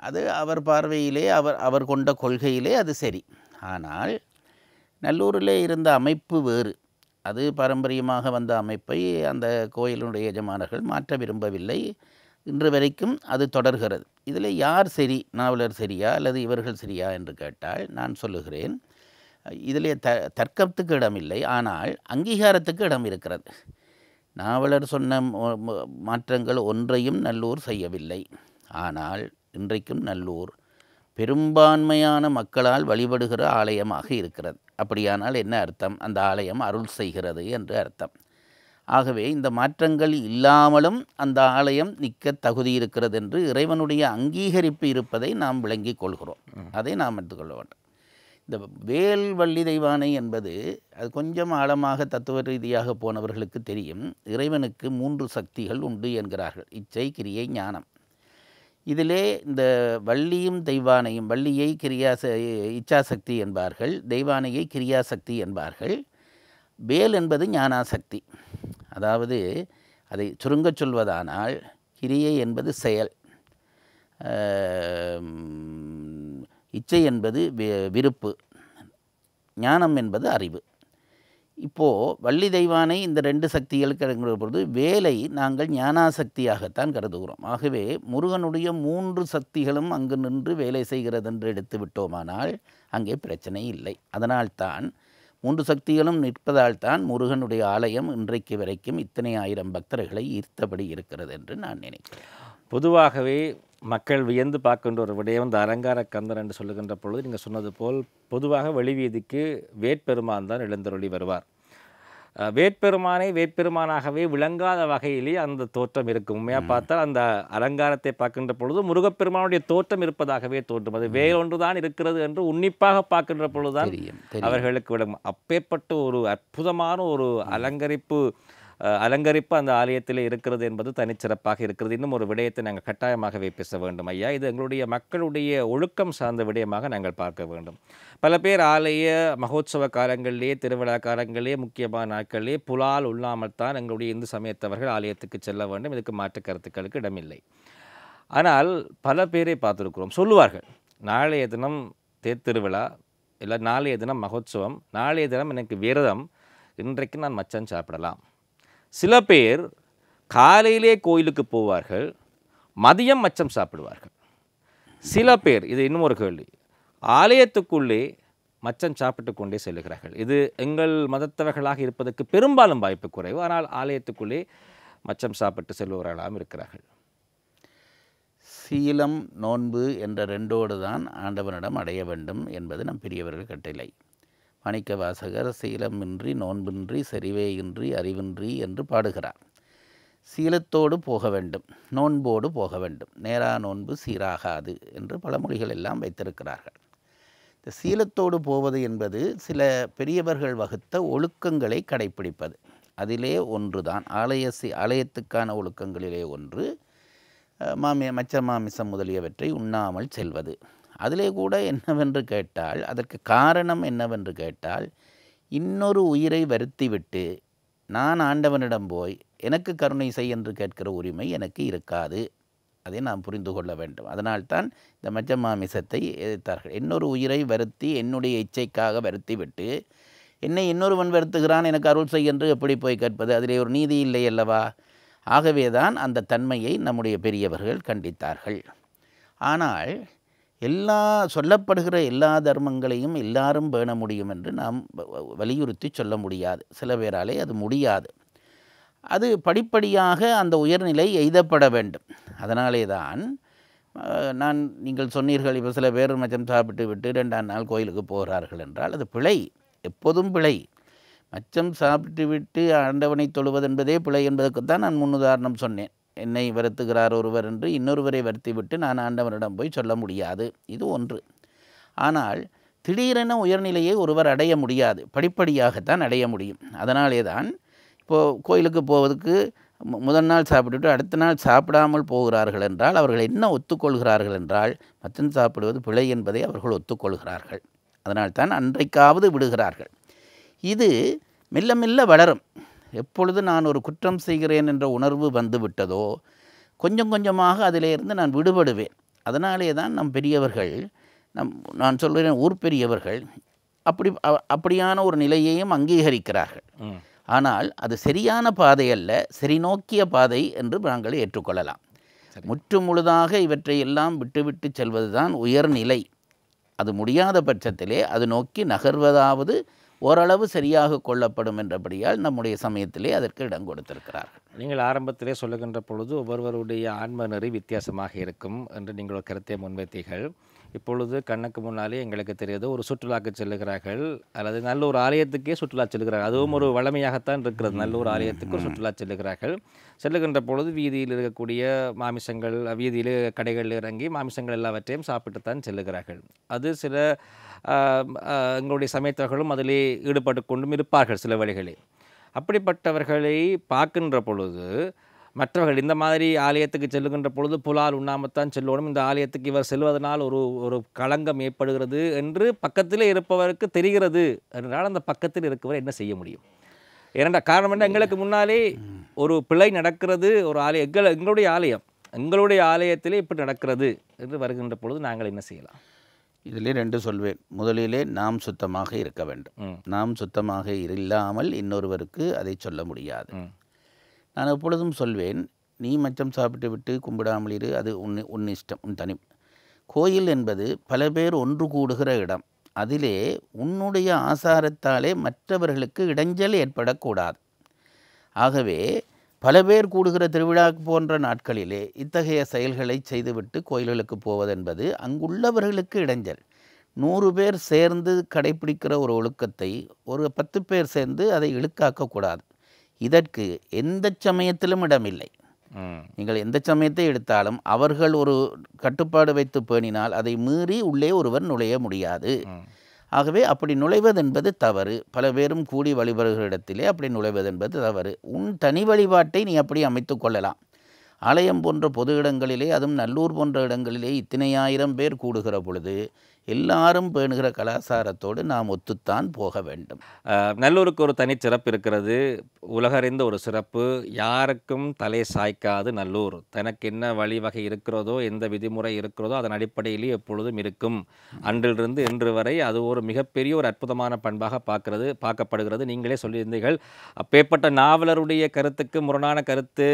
அது அவர் பார்வையிலே, அவர் கொண்ட கொள்கையிலே அது சரி. ஆனால் நல்லூரிலே இருந்த அமைப்பு வேறு. அது பாரம்பரியமாக வந்த அமைப்பை அந்த கோயிலுடைய எஜமானர்கள் மாற்ற விரும்பவில்லை. இன்று வரைக்கும் அது தொடர்கிறது. இதில் யார் சரி, நாவலர் சரியா அல்லது இவர்கள் சரியா என்று கேட்டால் நான் சொல்லுகிறேன், இதிலே தர்க்கத்துக்கு இடமில்லை, ஆனால் அங்கீகாரத்துக்கு இடம் இருக்கிறது. நாவலர் சொன்ன மாற்றங்கள் ஒன்றையும் நல்லூர் செய்யவில்லை. ஆனால் இன்றைக்கும் நல்லூர் பெரும்பான்மையான மக்களால் வழிபடுகிற ஆலயமாக இருக்கிறது. அப்படியானால் என்ன அர்த்தம்? அந்த ஆலயம் அருள் செய்கிறது என்று அர்த்தம். ஆகவே இந்த மாற்றங்கள் இல்லாமலும் அந்த ஆலயம் நிற்க தகுதி இருக்கிறது என்று இறைவனுடைய அங்கீகரிப்பு இருப்பதை நாம் விளங்கிக் கொள்கிறோம். அதை நாம் எடுத்துக்கொள்ள வேண்டும். இந்த வேல் வள்ளி தெய்வானை என்பது அது கொஞ்சம் ஆழமாக தத்துவ ரீதியாக போனவர்களுக்கு தெரியும். இறைவனுக்கு 3 சக்திகள் உண்டு என்கிறார்கள்: இச்சை, கிரியை, ஞானம். இதிலே இந்த வள்ளியும் தெய்வானையும், வள்ளியை இச்சாசக்தி என்பார்கள், தெய்வானையை கிரியாசக்தி என்பார்கள். வேல் என்பது ஞானாசக்தி. அதாவது அதை சுருங்கச் சொல்வதானால் கிரியை என்பது செயல், இச்சை என்பது விருப்பு, ஞானம் என்பது அறிவு. இப்போது வள்ளி தெய்வானை இந்த 2 சக்திகளுக்கு இறங்குகிற பொழுது வேலை நாங்கள் ஞானாசக்தியாகத்தான் கருதுகிறோம். ஆகவே முருகனுடைய 3 சக்திகளும் அங்கு நின்று வேலை செய்கிறது என்று எடுத்து விட்டோமானால் அங்கே பிரச்சனை இல்லை. அதனால்தான் 3 சக்திகளும் நிற்பதால் தான் முருகனுடைய ஆலயம் இன்றைக்கு வரைக்கும் இத்தனை ஆயிரம் பக்தர்களை ஈர்த்தபடி இருக்கிறது என்று நான் நினைக்கிறேன். பொதுவாகவே மக்கள் வியந்து பார்க்கின்ற ஒரு விடயம் இந்த அலங்கார கந்தர் என்று சொல்லுகின்ற பொழுது நீங்கள் சொன்னது போல் பொதுவாக வெளிவீதிக்கு வேட்பெருமான் தான் எழுந்தருளி வருவார். வேட்பெருமானை வேட்பெருமானாகவே விளங்காத வகையிலே அந்த தோற்றம் இருக்கும். உண்மையாக பார்த்தால் அந்த அலங்காரத்தை பார்க்கின்ற பொழுது முருகப்பெருமானுடைய தோற்றம் இருப்பதாகவே தோன்றும். அது வேறொன்று தான் இருக்கிறது என்று உன்னிப்பாக பார்க்கின்ற பொழுதுதான் அவர்களுக்கு விளங்கும். அப்பேற்பட்ட ஒரு அற்புதமான ஒரு அலங்கரிப்பு அந்த ஆலயத்தில் இருக்கிறது என்பது தனிச்சிறப்பாக இருக்கிறது. இன்னும் ஒரு விடயத்தை நாங்கள் கட்டாயமாகவே பேச வேண்டும் ஐயா. இது எங்களுடைய மக்களுடைய ஒழுக்கம் சார்ந்த விடயமாக நாங்கள் பார்க்க வேண்டும். பல பேர் ஆலய மகோத்சவ காலங்களிலே, திருவிழா காலங்களிலே, முக்கியமான நாட்களிலே புலால் உண்ணாமல் தான் எங்களுடைய இந்து சமயத்தவர்கள் ஆலயத்துக்கு செல்ல வேண்டும். இதுக்கு மாற்று கருத்துக்களுக்கு இடமில்லை. ஆனால் பல பேரை பார்த்துருக்கிறோம், சொல்லுவார்கள் நாளைய தினம் தேர்திருவிழா, இல்லை நாளைய தினம் மகோத்சவம், நாளைய தினம் எனக்கு விரதம், இன்றைக்கு நான் மச்சம் சாப்பிடலாம். சில பேர் காலையிலே கோயிலுக்கு போவார்கள், மதியம் மச்சம் சாப்பிடுவார்கள். சில பேர், இது இன்னும் ஒரு கேள்வி, ஆலயத்துக்குள்ளே மச்சம் சாப்பிட்டு கொண்டே செல்கிறார்கள். இது எங்கள் மதத்தவர்களாக இருப்பதற்கு பெரும்பாலும் வாய்ப்பு குறைவு. ஆனால் ஆலயத்துக்குள்ளே மச்சம் சாப்பிட்டு செல்பவர்களாகவும் இருக்கிறார்கள். சீலம், நோன்பு என்ற 2ஓடு தான் ஆண்டவனிடம் அடைய வேண்டும் என்பது நம் பெரியவர்கள் கட்டளை. மாணிக்க வாசகர் சீலமின்றி நோன்பின்றி செறிவேயின்றி அறிவின்றி என்று பாடுகிறார். சீலத்தோடு போக வேண்டும், நோன்போடு போக வேண்டும். நேரா நோன்பு சீராகாது என்று பழமொழிகள் எல்லாம் வைத்திருக்கிறார்கள். இந்த சீலத்தோடு போவது என்பது சில பெரியவர்கள் வகுத்த ஒழுக்கங்களை கடைப்பிடிப்பது. அதிலே ஒன்று தான் ஆலயத்துக்கான ஒழுக்கங்களிலே ஒன்று மச்ச மாமிசம் முதலியவற்றை உண்ணாமல் செல்வது. அதிலே கூட என்னவென்று கேட்டால், அதற்கு காரணம் என்னவென்று கேட்டால், இன்னொரு உயிரை வருத்திவிட்டு நான் ஆண்டவனிடம் போய் எனக்கு கருணை செய் என்று கேட்கிற உரிமை எனக்கு இருக்காது. அதை நாம் புரிந்து கொள்ள வேண்டும். அதனால்தான் இந்த மச்ச மாமிசத்தை எதிர்த்தார்கள். இன்னொரு உயிரை வருத்தி என்னுடைய இச்சைக்காக வருத்தி விட்டு என்னை இன்னொருவன் வருத்துகிறான் எனக்கு அருள் செய் என்று எப்படி போய் கேட்பது? அதிலே ஒரு நீதி இல்லை அல்லவா? ஆகவேதான் அந்த தன்மையை நம்முடைய பெரியவர்கள் கண்டித்தார்கள். ஆனால் சொல்லப்படுகிற எல்லா தர்மங்களையும் எல்லாரும் பேண முடியும் என்று நாம் வலியுறுத்தி சொல்ல முடியாது. சில பேராலே அது முடியாது. அது படிப்படியாக அந்த உயர்நிலை எய்தப்பட வேண்டும். அதனாலே தான் நீங்கள் சொன்னீர்கள், இப்போ சில பேர் மச்சம் சாப்பிட்டு விட்டு 2ஆம் நாள் கோயிலுக்கு போகிறார்கள் என்றால் அது பிழை, எப்போதும் பிழை. மச்சம் சாப்பிட்டு விட்டு ஆண்டவனை தொழுவது என்பதே பிழை என்பதற்குத்தான் நான் முன்னுதாரணம் சொன்னேன். என்னை வருத்துகிறார் ஒருவர் என்று இன்னொருவரை வருத்தி விட்டு நான் ஆண்டவனிடம் போய் சொல்ல முடியாது. இது ஒன்று. ஆனால் திடீரென உயர்நிலையை ஒருவர் அடைய முடியாது, படிப்படியாகத்தான் அடைய முடியும். அதனாலே தான் இப்போது கோயிலுக்கு போவதுக்கு முதல் நாள் சாப்பிட்டுட்டு அடுத்த நாள் சாப்பிடாமல் போகிறார்கள் என்றால் அவர்கள் என்ன ஒத்துக்கொள்கிறார்கள் என்றால் மச்சம் சாப்பிடுவது பிழை என்பதை அவர்கள் ஒத்துக்கொள்கிறார்கள். அதனால்தான் அன்றைக்காவது விடுகிறார்கள். இது மெல்ல மெல்ல வளரும். எப்பொழுது நான் ஒரு குற்றம் செய்கிறேன் என்ற உணர்வு வந்துவிட்டதோ கொஞ்சம் கொஞ்சமாக அதிலிருந்து நான் விடுபடுவேன். அதனாலே தான் நம் பெரியவர்கள், நான் சொல்கிறேன் ஊர் பெரியவர்கள் அப்படியான ஒரு நிலையையும் அங்கீகரிக்கிறார்கள். ஆனால் அது சரியான பாதை அல்ல, சரி நோக்கிய பாதை என்று நாங்கள் ஏற்றுக்கொள்ளலாம். முற்று முழுதாக இவற்றை எல்லாம் விட்டுவிட்டு செல்வதுதான் உயர்நிலை. அது முடியாத பட்சத்திலே அது நோக்கி நகர்வதாவது ஓரளவு சரியாக கொள்ளப்படும் என்றபடியால் நம்முடைய சமயத்திலே அதற்கு இடம் கொடுத்திருக்கிறார்கள். நீங்கள் ஆரம்பத்திலே சொல்லுகின்ற பொழுது ஒவ்வொருவருடைய ஆன்ம நெறி வித்தியாசமாக இருக்கும் என்று நீங்கள் ஒரு கருத்தை முன்வைத்தீர்கள். இப்பொழுது கண்ணுக்கு முன்னாலே எங்களுக்கு தெரியாது, ஒரு சுற்றுலாக்கு செல்லுகிறார்கள் அல்லது நல்ல ஒரு ஆலயத்துக்கே சுற்றுலா செல்கிறார்கள். அதுவும் ஒரு வளமையாகத்தான் இருக்கிறது. நல்ல ஒரு ஆலயத்துக்கு ஒரு சுற்றுலா செல்லுகிறார்கள். செல்லுகின்ற பொழுது வீதியில் இருக்கக்கூடிய மாமிசங்கள், வீதியில் கடைகளில் இறங்கி மாமிசங்கள் எல்லாவற்றையும் சாப்பிட்டுத்தான் செல்லுகிறார்கள். அது சில எங்களுடைய சமயத்தவர்களும் அதிலே ஈடுபட்டு கொண்டும் இருப்பார்கள் சில வழிகளில். அப்படிப்பட்டவர்களை பார்க்கின்ற பொழுது மற்றவர்கள் இந்த மாதிரி ஆலயத்துக்கு செல்லுகின்ற பொழுது புலால் உண்ணாமத்தான் செல்லணும், இந்த ஆலயத்துக்கு இவர் செல்வதனால் ஒரு களங்கம் ஏற்படுகிறது என்று பக்கத்திலே இருப்பவருக்கு தெரிகிறது என்றால் அந்த பக்கத்தில் இருக்கவர் என்ன செய்ய முடியும்? ஏனென்றால் காரணம் என்ன, எங்களுக்கு முன்னாலே ஒரு பிழை நடக்கிறது, ஒரு ஆலயம் எங்களுடைய ஆலயத்திலே இப்படி நடக்கிறது என்று வருகின்ற பொழுது நாங்கள் என்ன செய்யலாம்? இதிலே 2 சொல்வேன். முதலிலே நாம் சுத்தமாக இருக்க வேண்டும். நாம் சுத்தமாக இல்லாமல் இன்னொருவருக்கு அதை சொல்ல முடியாது. நான் எப்பொழுதும் சொல்வேன், நீ மச்சம் சாப்பிட்டு விட்டு கும்பிடாமல் இரு, அது உன் இஷ்டம், உன் தனி. கோயில் என்பது பல பேர் ஒன்று கூடுகிற இடம். அதிலே உன்னுடைய ஆசாரத்தாலே மற்றவர்களுக்கு இடைஞ்சல் ஏற்படக்கூடாது. ஆகவே பல பேர் கூடுகிற திருவிழா போன்ற நாட்களிலே இத்தகைய செயல்களை செய்துவிட்டு கோயில்களுக்கு போவதென்பது அங்குள்ளவர்களுக்கு இடைஞ்சல். 100 பேர் சேர்ந்து கடைப்பிடிக்கிற ஒரு ஒழுக்கத்தை ஒரு 10 பேர் சேர்ந்து அதை இழுக்காக்கக்கூடாது. இதற்கு எந்த சமயத்திலும் இடமில்லை. நீங்கள் எந்த சமயத்தை எடுத்தாலும் அவர்கள் ஒரு கட்டுப்பாடு வைத்து பேணினால் அதை மீறி உள்ளே ஒருவர் நுழைய முடியாது. ஆகவே அப்படி நுழைவதென்பது தவறு. பல பேரும் கூடி வழிபடுகிற இடத்திலே அப்படி நுழைவதென்பது தவறு. உன் தனி வழிபாட்டை நீ அப்படி அமைத்து கொள்ளலாம். ஆலயம் போன்ற பொது இடங்களிலே, அதுவும் நல்லூர் போன்ற இடங்களிலே இத்தனை ஆயிரம் பேர் கூடுகிற பொழுது எல்லாரும் பேணுகிற கலாச்சாரத்தோடு நாம் ஒத்துத்தான் போக வேண்டும். நல்லூருக்கு ஒரு தனி சிறப்பு இருக்கிறது, உலகறிந்த ஒரு சிறப்பு. யாருக்கும் தலை சாய்க்காது நல்லூர். தனக்கு என்ன வழிவகை இருக்கிறதோ, எந்த விதிமுறை இருக்கிறதோ அதன் அடிப்படையிலே எப்பொழுதும் இருக்கும். அன்றிலிருந்து இன்று வரை அது ஒரு மிகப்பெரிய ஒரு அற்புதமான பண்பாக பார்க்கப்படுகிறது. நீங்களே சொல்லியிருந்தீர்கள், அப்பேற்பட்ட நாவலருடைய கருத்துக்கு முரணான கருத்து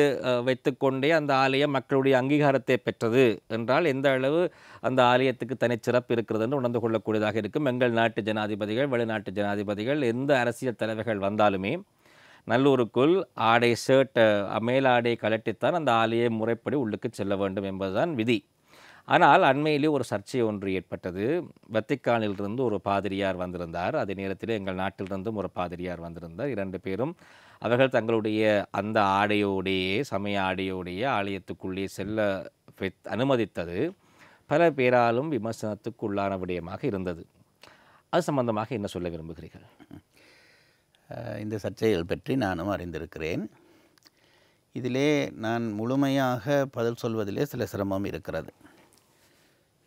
வைத்துக்கொண்டே அந்த ஆலயம் மக்களுடைய அங்கீகாரத்தை பெற்றது என்றால் எந்த அளவு அந்த ஆலயத்துக்கு தனிச்சிறப்பு இருக்கிறது என்று உணர்ந்து கொள்ளக்கூடியதாக இருக்கும். எங்கள் நாட்டு ஜனாதிபதிகள், வெளிநாட்டு ஜனாதிபதிகள், எந்த அரசியல் தலைவர்கள் வந்தாலுமே நல்லூருக்குள் மேலாடை கலட்டித்தான் அந்த ஆலயம் முறைப்படி உள்ளுக்கு செல்ல வேண்டும் என்பதுதான் விதி. ஆனால் அண்மையிலே ஒரு சர்ச்சை ஒன்று ஏற்பட்டது. வத்திக்கானிலிருந்து ஒரு பாதிரியார் வந்திருந்தார். அதே நேரத்தில் எங்கள் நாட்டிலிருந்தும் ஒரு பாதிரியார் வந்திருந்தார். 2 பேரும் அவர்கள் தங்களுடைய அந்த ஆடையோடையே, சமய ஆடையோடையே ஆலயத்துக்குள்ளே செல்ல அனுமதித்தது பல பேராலும் விமர்சனத்துக்கு உள்ளான விடயமாக இருந்தது. அது சம்பந்தமாக என்ன சொல்ல விரும்புகிறீர்கள்? இந்த சர்ச்சைகள் பற்றி நானும் அறிந்திருக்கிறேன். இதிலே நான் முழுமையாக பதில் சொல்வதிலே சில சிரமம் இருக்கிறது.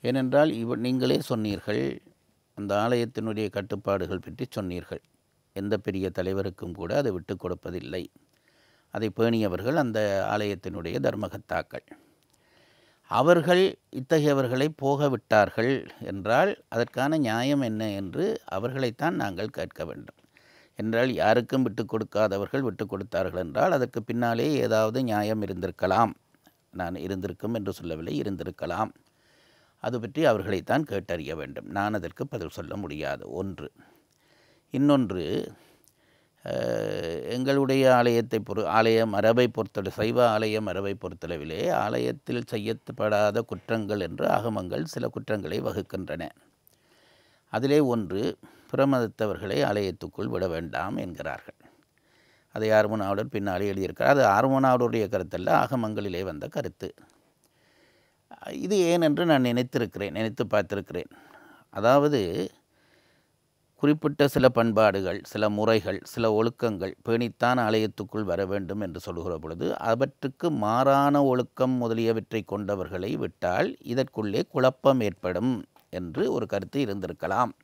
ஏனென்றால் நீங்களே சொன்னீர்கள், அந்த ஆலயத்தினுடைய கட்டுப்பாடுகள் பற்றி சொன்னீர்கள். எந்த பெரிய தலைவருக்கும் கூட அதை விட்டு கொடுப்பதில்லை. அதை பேணியவர்கள் அந்த ஆலயத்தினுடைய தர்மகர்த்தாக்கள். அவர்கள் இத்தகையவர்களை போக விட்டார்கள் என்றால் அதற்கான நியாயம் என்ன என்று அவர்களைத்தான் நாங்கள் கேட்க வேண்டும். என்றால் யாருக்கும் விட்டு கொடுக்காதவர்கள் விட்டு கொடுத்தார்கள் என்றால் அதற்கு பின்னாலே ஏதாவது நியாயம் இருந்திருக்கலாம். நான் இருந்திருக்கும் என்று சொல்லவில்லை, இருந்திருக்கலாம். அது பற்றி அவர்களைத்தான் கேட்டறிய வேண்டும். நான் அதற்கு பதில் சொல்ல முடியாது. ஒன்று. இன்னொன்று, எங்களுடைய ஆலய மரபை பொறுத்தளவு, சைவ ஆலய மரபை பொறுத்தளவிலே ஆலயத்தில் செய்யப்படாத குற்றங்கள் என்று ஆகமங்கள் சில குற்றங்களை வகுக்கின்றன. அதிலே ஒன்று, பிரமதத்தவர்களை ஆலயத்துக்குள் விட வேண்டாம் என்கிறார்கள். அதை ஆர்மனாவுடன் பின்னாலே எழுதியிருக்கிறார். அது ஆர்மனாவுடைய கருத்தல்ல, ஆகமங்களிலே வந்த கருத்து. இது ஏன் என்று நான் நினைத்து பார்த்திருக்கிறேன். அதாவது குறிப்பிட்ட சில பண்பாடுகள், சில முறைகள், சில ஒழுக்கங்கள் பேணித்தான் ஆலயத்துக்குள் வர வேண்டும் என்று சொல்கிற பொழுது அவற்றுக்கு மாறான ஒழுக்கம் முதலியவற்றை கொண்டவர்களை விட்டால் இதற்குள்ளே குழப்பம் ஏற்படும் என்று ஒரு கருத்து இருந்திருக்கலாம்.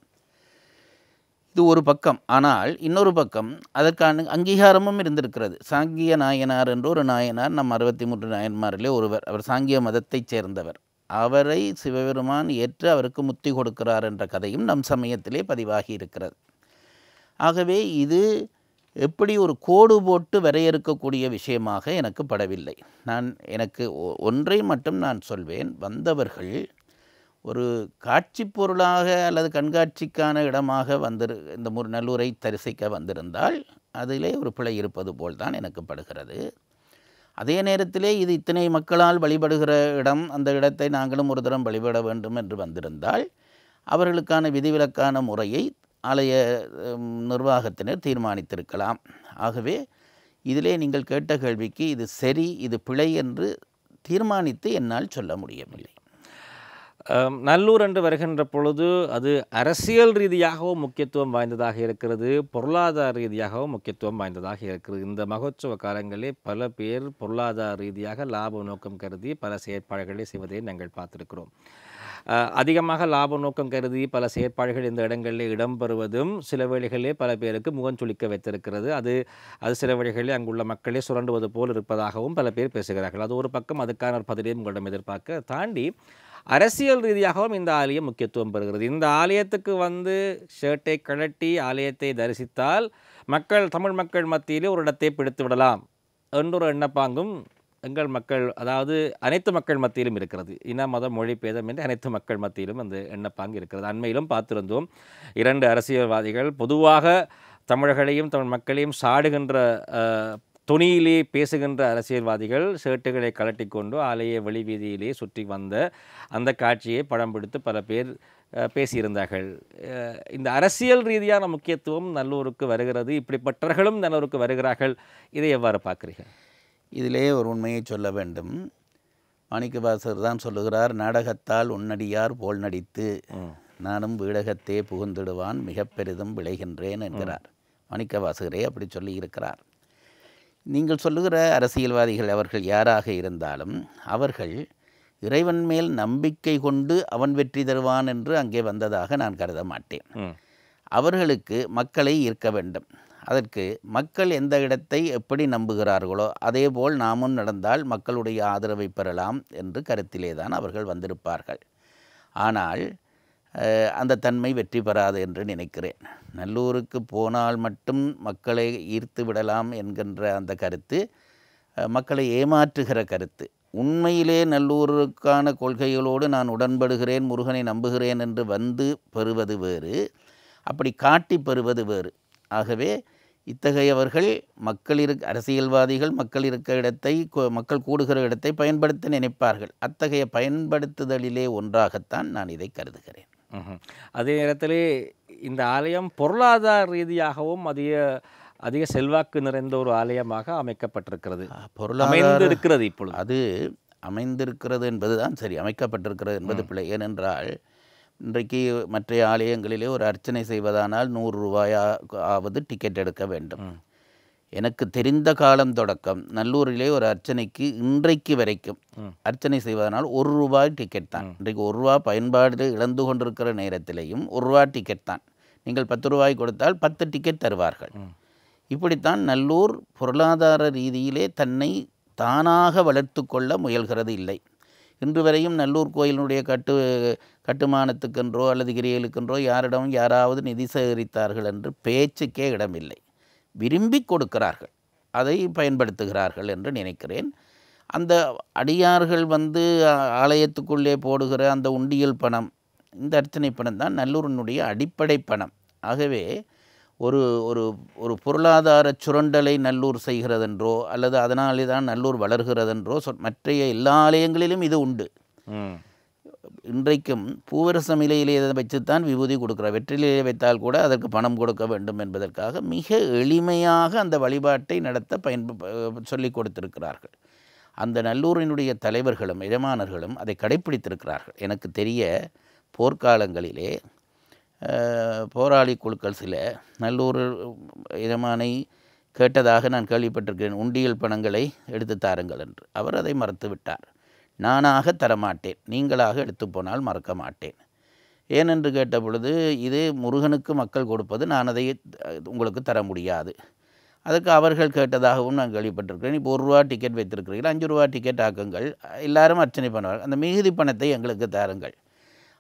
இது ஒரு பக்கம். ஆனால் இன்னொரு பக்கம் அதற்கான அங்கீகாரமும் இருந்திருக்கிறது. சாங்கிய நாயனார் என்று ஒரு நாயனார், நம் 63 நாயன்மாரிலே ஒருவர். அவர் சாங்கிய மதத்தைச் சேர்ந்தவர். அவரை சிவபெருமான் ஏற்று அவருக்கு முத்தி கொடுக்கிறார் என்ற கதையும் நம் சமயத்திலே பதிவாகி இருக்கிறது. ஆகவே இது எப்படி ஒரு கோடு போட்டு வரையறுக்கக்கூடிய விஷயமாக எனக்கு படவில்லை. எனக்கு ஒன்றை மட்டும் நான் சொல்வேன். வந்தவர்கள் ஒரு காட்சி பொருளாக அல்லது கண்காட்சிக்கான இடமாக இந்த நல்லூரை தரிசிக்க வந்திருந்தால் அதிலே ஒரு பிழை இருப்பது போல்தான் எனக்கு படுகிறது. அதே நேரத்திலே இது இத்தனை மக்களால் வழிபடுகிற இடம், அந்த இடத்தை நாங்களும் ஒரு தரம் வழிபட வேண்டும் என்று வந்திருந்தால் அவர்களுக்கான விதிவிலக்கான முறையை ஆலய நிர்வாகத்தினர் தீர்மானித்திருக்கலாம். ஆகவே இதிலே நீங்கள் கேட்ட கேள்விக்கு இது சரி இது பிழை என்று தீர்மானித்து என்னால் சொல்ல முடியவில்லை. நல்லூர் என்று வருகின்ற பொழுது அது அரசியல் ரீதியாகவும் முக்கியத்துவம் வாய்ந்ததாக இருக்கிறது, பொருளாதார ரீதியாகவும் முக்கியத்துவம் வாய்ந்ததாக இருக்கிறது. இந்த மகோற்சவ காலங்களிலே பல பேர் பொருளாதார ரீதியாக லாப நோக்கம் கருதி பல செயற்பாடுகளை செய்வதை நாங்கள் பார்த்திருக்கிறோம். அதிகமாக லாப நோக்கம் கருதி பல செயற்பாடுகள் இந்த இடங்களில் இடம்பெறுவதும் சில வேளைகளிலே பல பேருக்கு முகஞ்சொலிக்க வைத்திருக்கிறது. அது சில வேளைகளில் அங்குள்ள மக்களை சுரண்டுவது போல் இருப்பதாகவும் பல பேர் பேசுகிறார்கள். அது ஒரு பக்கம். அதுக்கான ஒரு பதிலையும் உங்களிடம் எதிர்பார்க்க தாண்டி அரசியல் ரீதியாகவும் இந்த ஆலயம் முக்கியத்துவம் பெறுகிறது. இந்த ஆலயத்துக்கு ஷர்ட்டை கழட்டி ஆலயத்தை தரிசித்தால் தமிழ் மக்கள் மத்தியிலே ஒரு இடத்தை பிடித்து விடலாம் என்றொரு எண்ணப்பாங்கும் எங்கள் மக்கள், அதாவது அனைத்து மக்கள் மத்தியிலும் இருக்கிறது. இன மத மொழி பேதம் என்று அனைத்து மக்கள் மத்தியிலும் அந்த எண்ணப்பாங்கு இருக்கிறது. அண்மையிலும் பார்த்திருந்தோம், 2 அரசியல்வாதிகள் பொதுவாக தமிழர்களையும் தமிழ் மக்களையும் சாடுகின்ற துணியிலே பேசுகின்ற அரசியல்வாதிகள் ஷர்ட்டுகளை கலட்டி கொண்டு ஆலய வெளி வீதியிலே சுற்றி வந்த அந்த காட்சியை படம் பிடித்து பல பேர் பேசியிருந்தார்கள். இந்த அரசியல் ரீதியான முக்கியத்துவம் நல்லூருக்கு வருகிறது, இப்படிப்பட்டவர்களும் நல்லூருக்கு வருகிறார்கள். இதை எவ்வாறு பார்க்குறீர்கள்? இதிலே ஒரு உண்மையை சொல்ல வேண்டும். மாணிக்கவாசகர் தான் சொல்லுகிறார், நாடகத்தால் உன்னடியார் போல் நடித்து நானும் வீடகத்தே புகுந்திடுவான் மிக பெரிதும் விளைகின்றேன் என்கிறார். மாணிக்கவாசகரே அப்படி சொல்லி இருக்கிறார். நீங்கள் சொல்லுகிற அரசியல்வாதிகள் அவர்கள் யாராக இருந்தாலும் அவர்கள் இறைவன் மேல் நம்பிக்கை கொண்டு அவன் வெற்றி தருவான் என்று அங்கே வந்ததாக நான் கருத மாட்டேன். அவர்களுக்கு மக்களை ஈர்க்க வேண்டும். அதற்கு மக்கள் எந்த இடத்தை எப்படி நம்புகிறார்களோ அதேபோல் நாமும் நடந்தால் மக்களுடைய ஆதரவை பெறலாம் என்று கருத்திலே தான் அவர்கள் வந்திருப்பார்கள். ஆனால் அந்த தன்மை வெற்றி பெறாது என்று நினைக்கிறேன். நல்லூருக்கு போனால் மட்டும் மக்களை ஈர்த்து விடலாம் என்கின்ற அந்த கருத்து மக்களை ஏமாற்றுகிற கருத்து. உண்மையிலே நல்லூருக்கான கொள்கைகளோடு நான் உடன்படுகிறேன், முருகனை நம்புகிறேன் என்று பெறுவது வேறு, அப்படி காட்டி பெறுவது வேறு. ஆகவே இத்தகையவர்கள் அரசியல்வாதிகள் மக்கள் கூடுகிற இடத்தை பயன்படுத்த நினைப்பார்கள். அத்தகைய பயன்படுத்துதலிலே ஒன்றாகத்தான் நான் இதை கருதுகிறேன். அதே நேரத்திலே இந்த ஆலயம் பொருளாதார ரீதியாகவும் அதிக செல்வாக்கு நிறைந்த ஒரு ஆலயமாக அமைக்கப்பட்டிருக்கிறது, அமைந்திருக்கிறது. இப்பொழுது அது அமைந்திருக்கிறது என்பதுதான் சரி, அமைக்கப்பட்டிருக்கிறது என்பது பிழை. ஏனென்றால் இன்றைக்கு மற்ற ஆலயங்களிலே ஒரு அர்ச்சனை செய்வதானால் 100 ரூபாயாவது டிக்கெட் எடுக்க வேண்டும். எனக்கு தெரிந்த காலம் தொடக்கம் நல்லூரிலே ஒரு அர்ச்சனைக்கு இன்றைக்கு வரைக்கும் அர்ச்சனை செய்வதனால் 1 ரூபாய் டிக்கெட் தான். இன்றைக்கு 1 ரூபா பயன்பாடு இழந்து கொண்டிருக்கிற நேரத்திலேயும் 1 ரூபா டிக்கெட் தான். நீங்கள் 10 ரூபாய் கொடுத்தால் 10 டிக்கெட் தருவார்கள். இப்படித்தான் நல்லூர் பொருளாதார ரீதியிலே தன்னை தானாக வளர்த்து கொள்ள முயல்கிறது இல்லை. இன்று வரையும் நல்லூர் கோயிலினுடைய கட்டுமானத்துக்கென்றோ அல்லது கிரியலுக்கென்றோ யாரிடம் யாராவது நிதி சேகரித்தார்கள் என்று பேச்சுக்கே இடமில்லை. விரும்பி கொடுக்கிறார்கள், அதை பயன்படுத்துகிறார்கள் என்று நினைக்கிறேன். அந்த அடியார்கள் ஆலயத்துக்குள்ளே போடுகிற அந்த உண்டியல் பணம், இந்த அர்ச்சனை பணம் தான் நல்லூரினுடைய அடிப்படை பணம். ஆகவே ஒரு ஒரு ஒரு பொருளாதார சுரண்டலை நல்லூர் செய்கிறதென்றோ அல்லது அதனாலே தான் நல்லூர் வளர்கிறதென்றோ மற்ற எல்லா ஆலயங்களிலும் இது உண்டு. இன்றைக்கும் பூவரசம் இலையிலே வைத்துத்தான் விபூதி கொடுக்கிறார். வெற்றிலையை வைத்தால் கூட அதற்கு பணம் கொடுக்க வேண்டும் என்பதற்காக மிக எளிமையாக அந்த வழிபாட்டை நடத்த சொல்லிக் கொடுத்திருக்கிறார்கள். அந்த நல்லூரினுடைய தலைவர்களும் எஜமானர்களும் அதை கடைப்பிடித்திருக்கிறார்கள். எனக்கு தெரிய போர்க்காலங்களிலே போராளி குழுக்கள் சில நல்லூர் எஜமானை கேட்டதாக நான் கேள்விப்பட்டிருக்கிறேன், உண்டியல் பணங்களை எடுத்து தாருங்கள் என்று. அவர் அதை மறுத்து விட்டார். நானாக தரமாட்டேன், நீங்களாக எடுத்து போனால் மறக்க மாட்டேன். ஏனென்று கேட்ட பொழுது, இது முருகனுக்கு மக்கள் கொடுப்பது, நான் அதை உங்களுக்கு தர முடியாது. அதுக்கு அவர்கள் கேட்டதாகவும் நான் கேள்விப்பட்டிருக்கிறேன். இப்போ 1 ரூபா டிக்கெட் வைத்திருக்கிறீர்கள், 5 ரூபா டிக்கெட் ஆக்குங்கள், எல்லாரும் அர்ச்சனை பண்ணுவார்கள், அந்த மிகுதி பணத்தை எங்களுக்கு தாருங்கள்.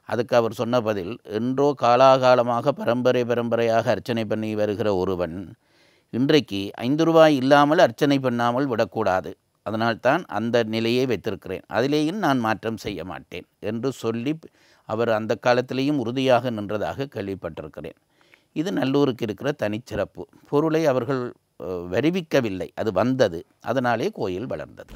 அதுக்கு அவர் சொன்ன பதில், என்றோ காலாகாலமாக பரம்பரையாக அர்ச்சனை பண்ணி வருகிற ஒருவன் இன்றைக்கு 5 ரூபாய் இல்லாமல் அர்ச்சனை பண்ணாமல் விடக்கூடாது, அதனால்தான் அந்த நிலையை வைத்திருக்கிறேன், அதிலேயும் நான் மாற்றம் செய்ய மாட்டேன் என்று சொல்லி அவர் அந்த காலத்திலேயும் உறுதியாக நின்றதாக கேள்விப்பட்டிருக்கிறேன். இது நல்லூருக்கு இருக்கிற தனிச்சிறப்பு. பொருளை அவர்கள் வருவிக்கவில்லை, அது வந்தது, அதனாலே கோயில் வளர்ந்தது.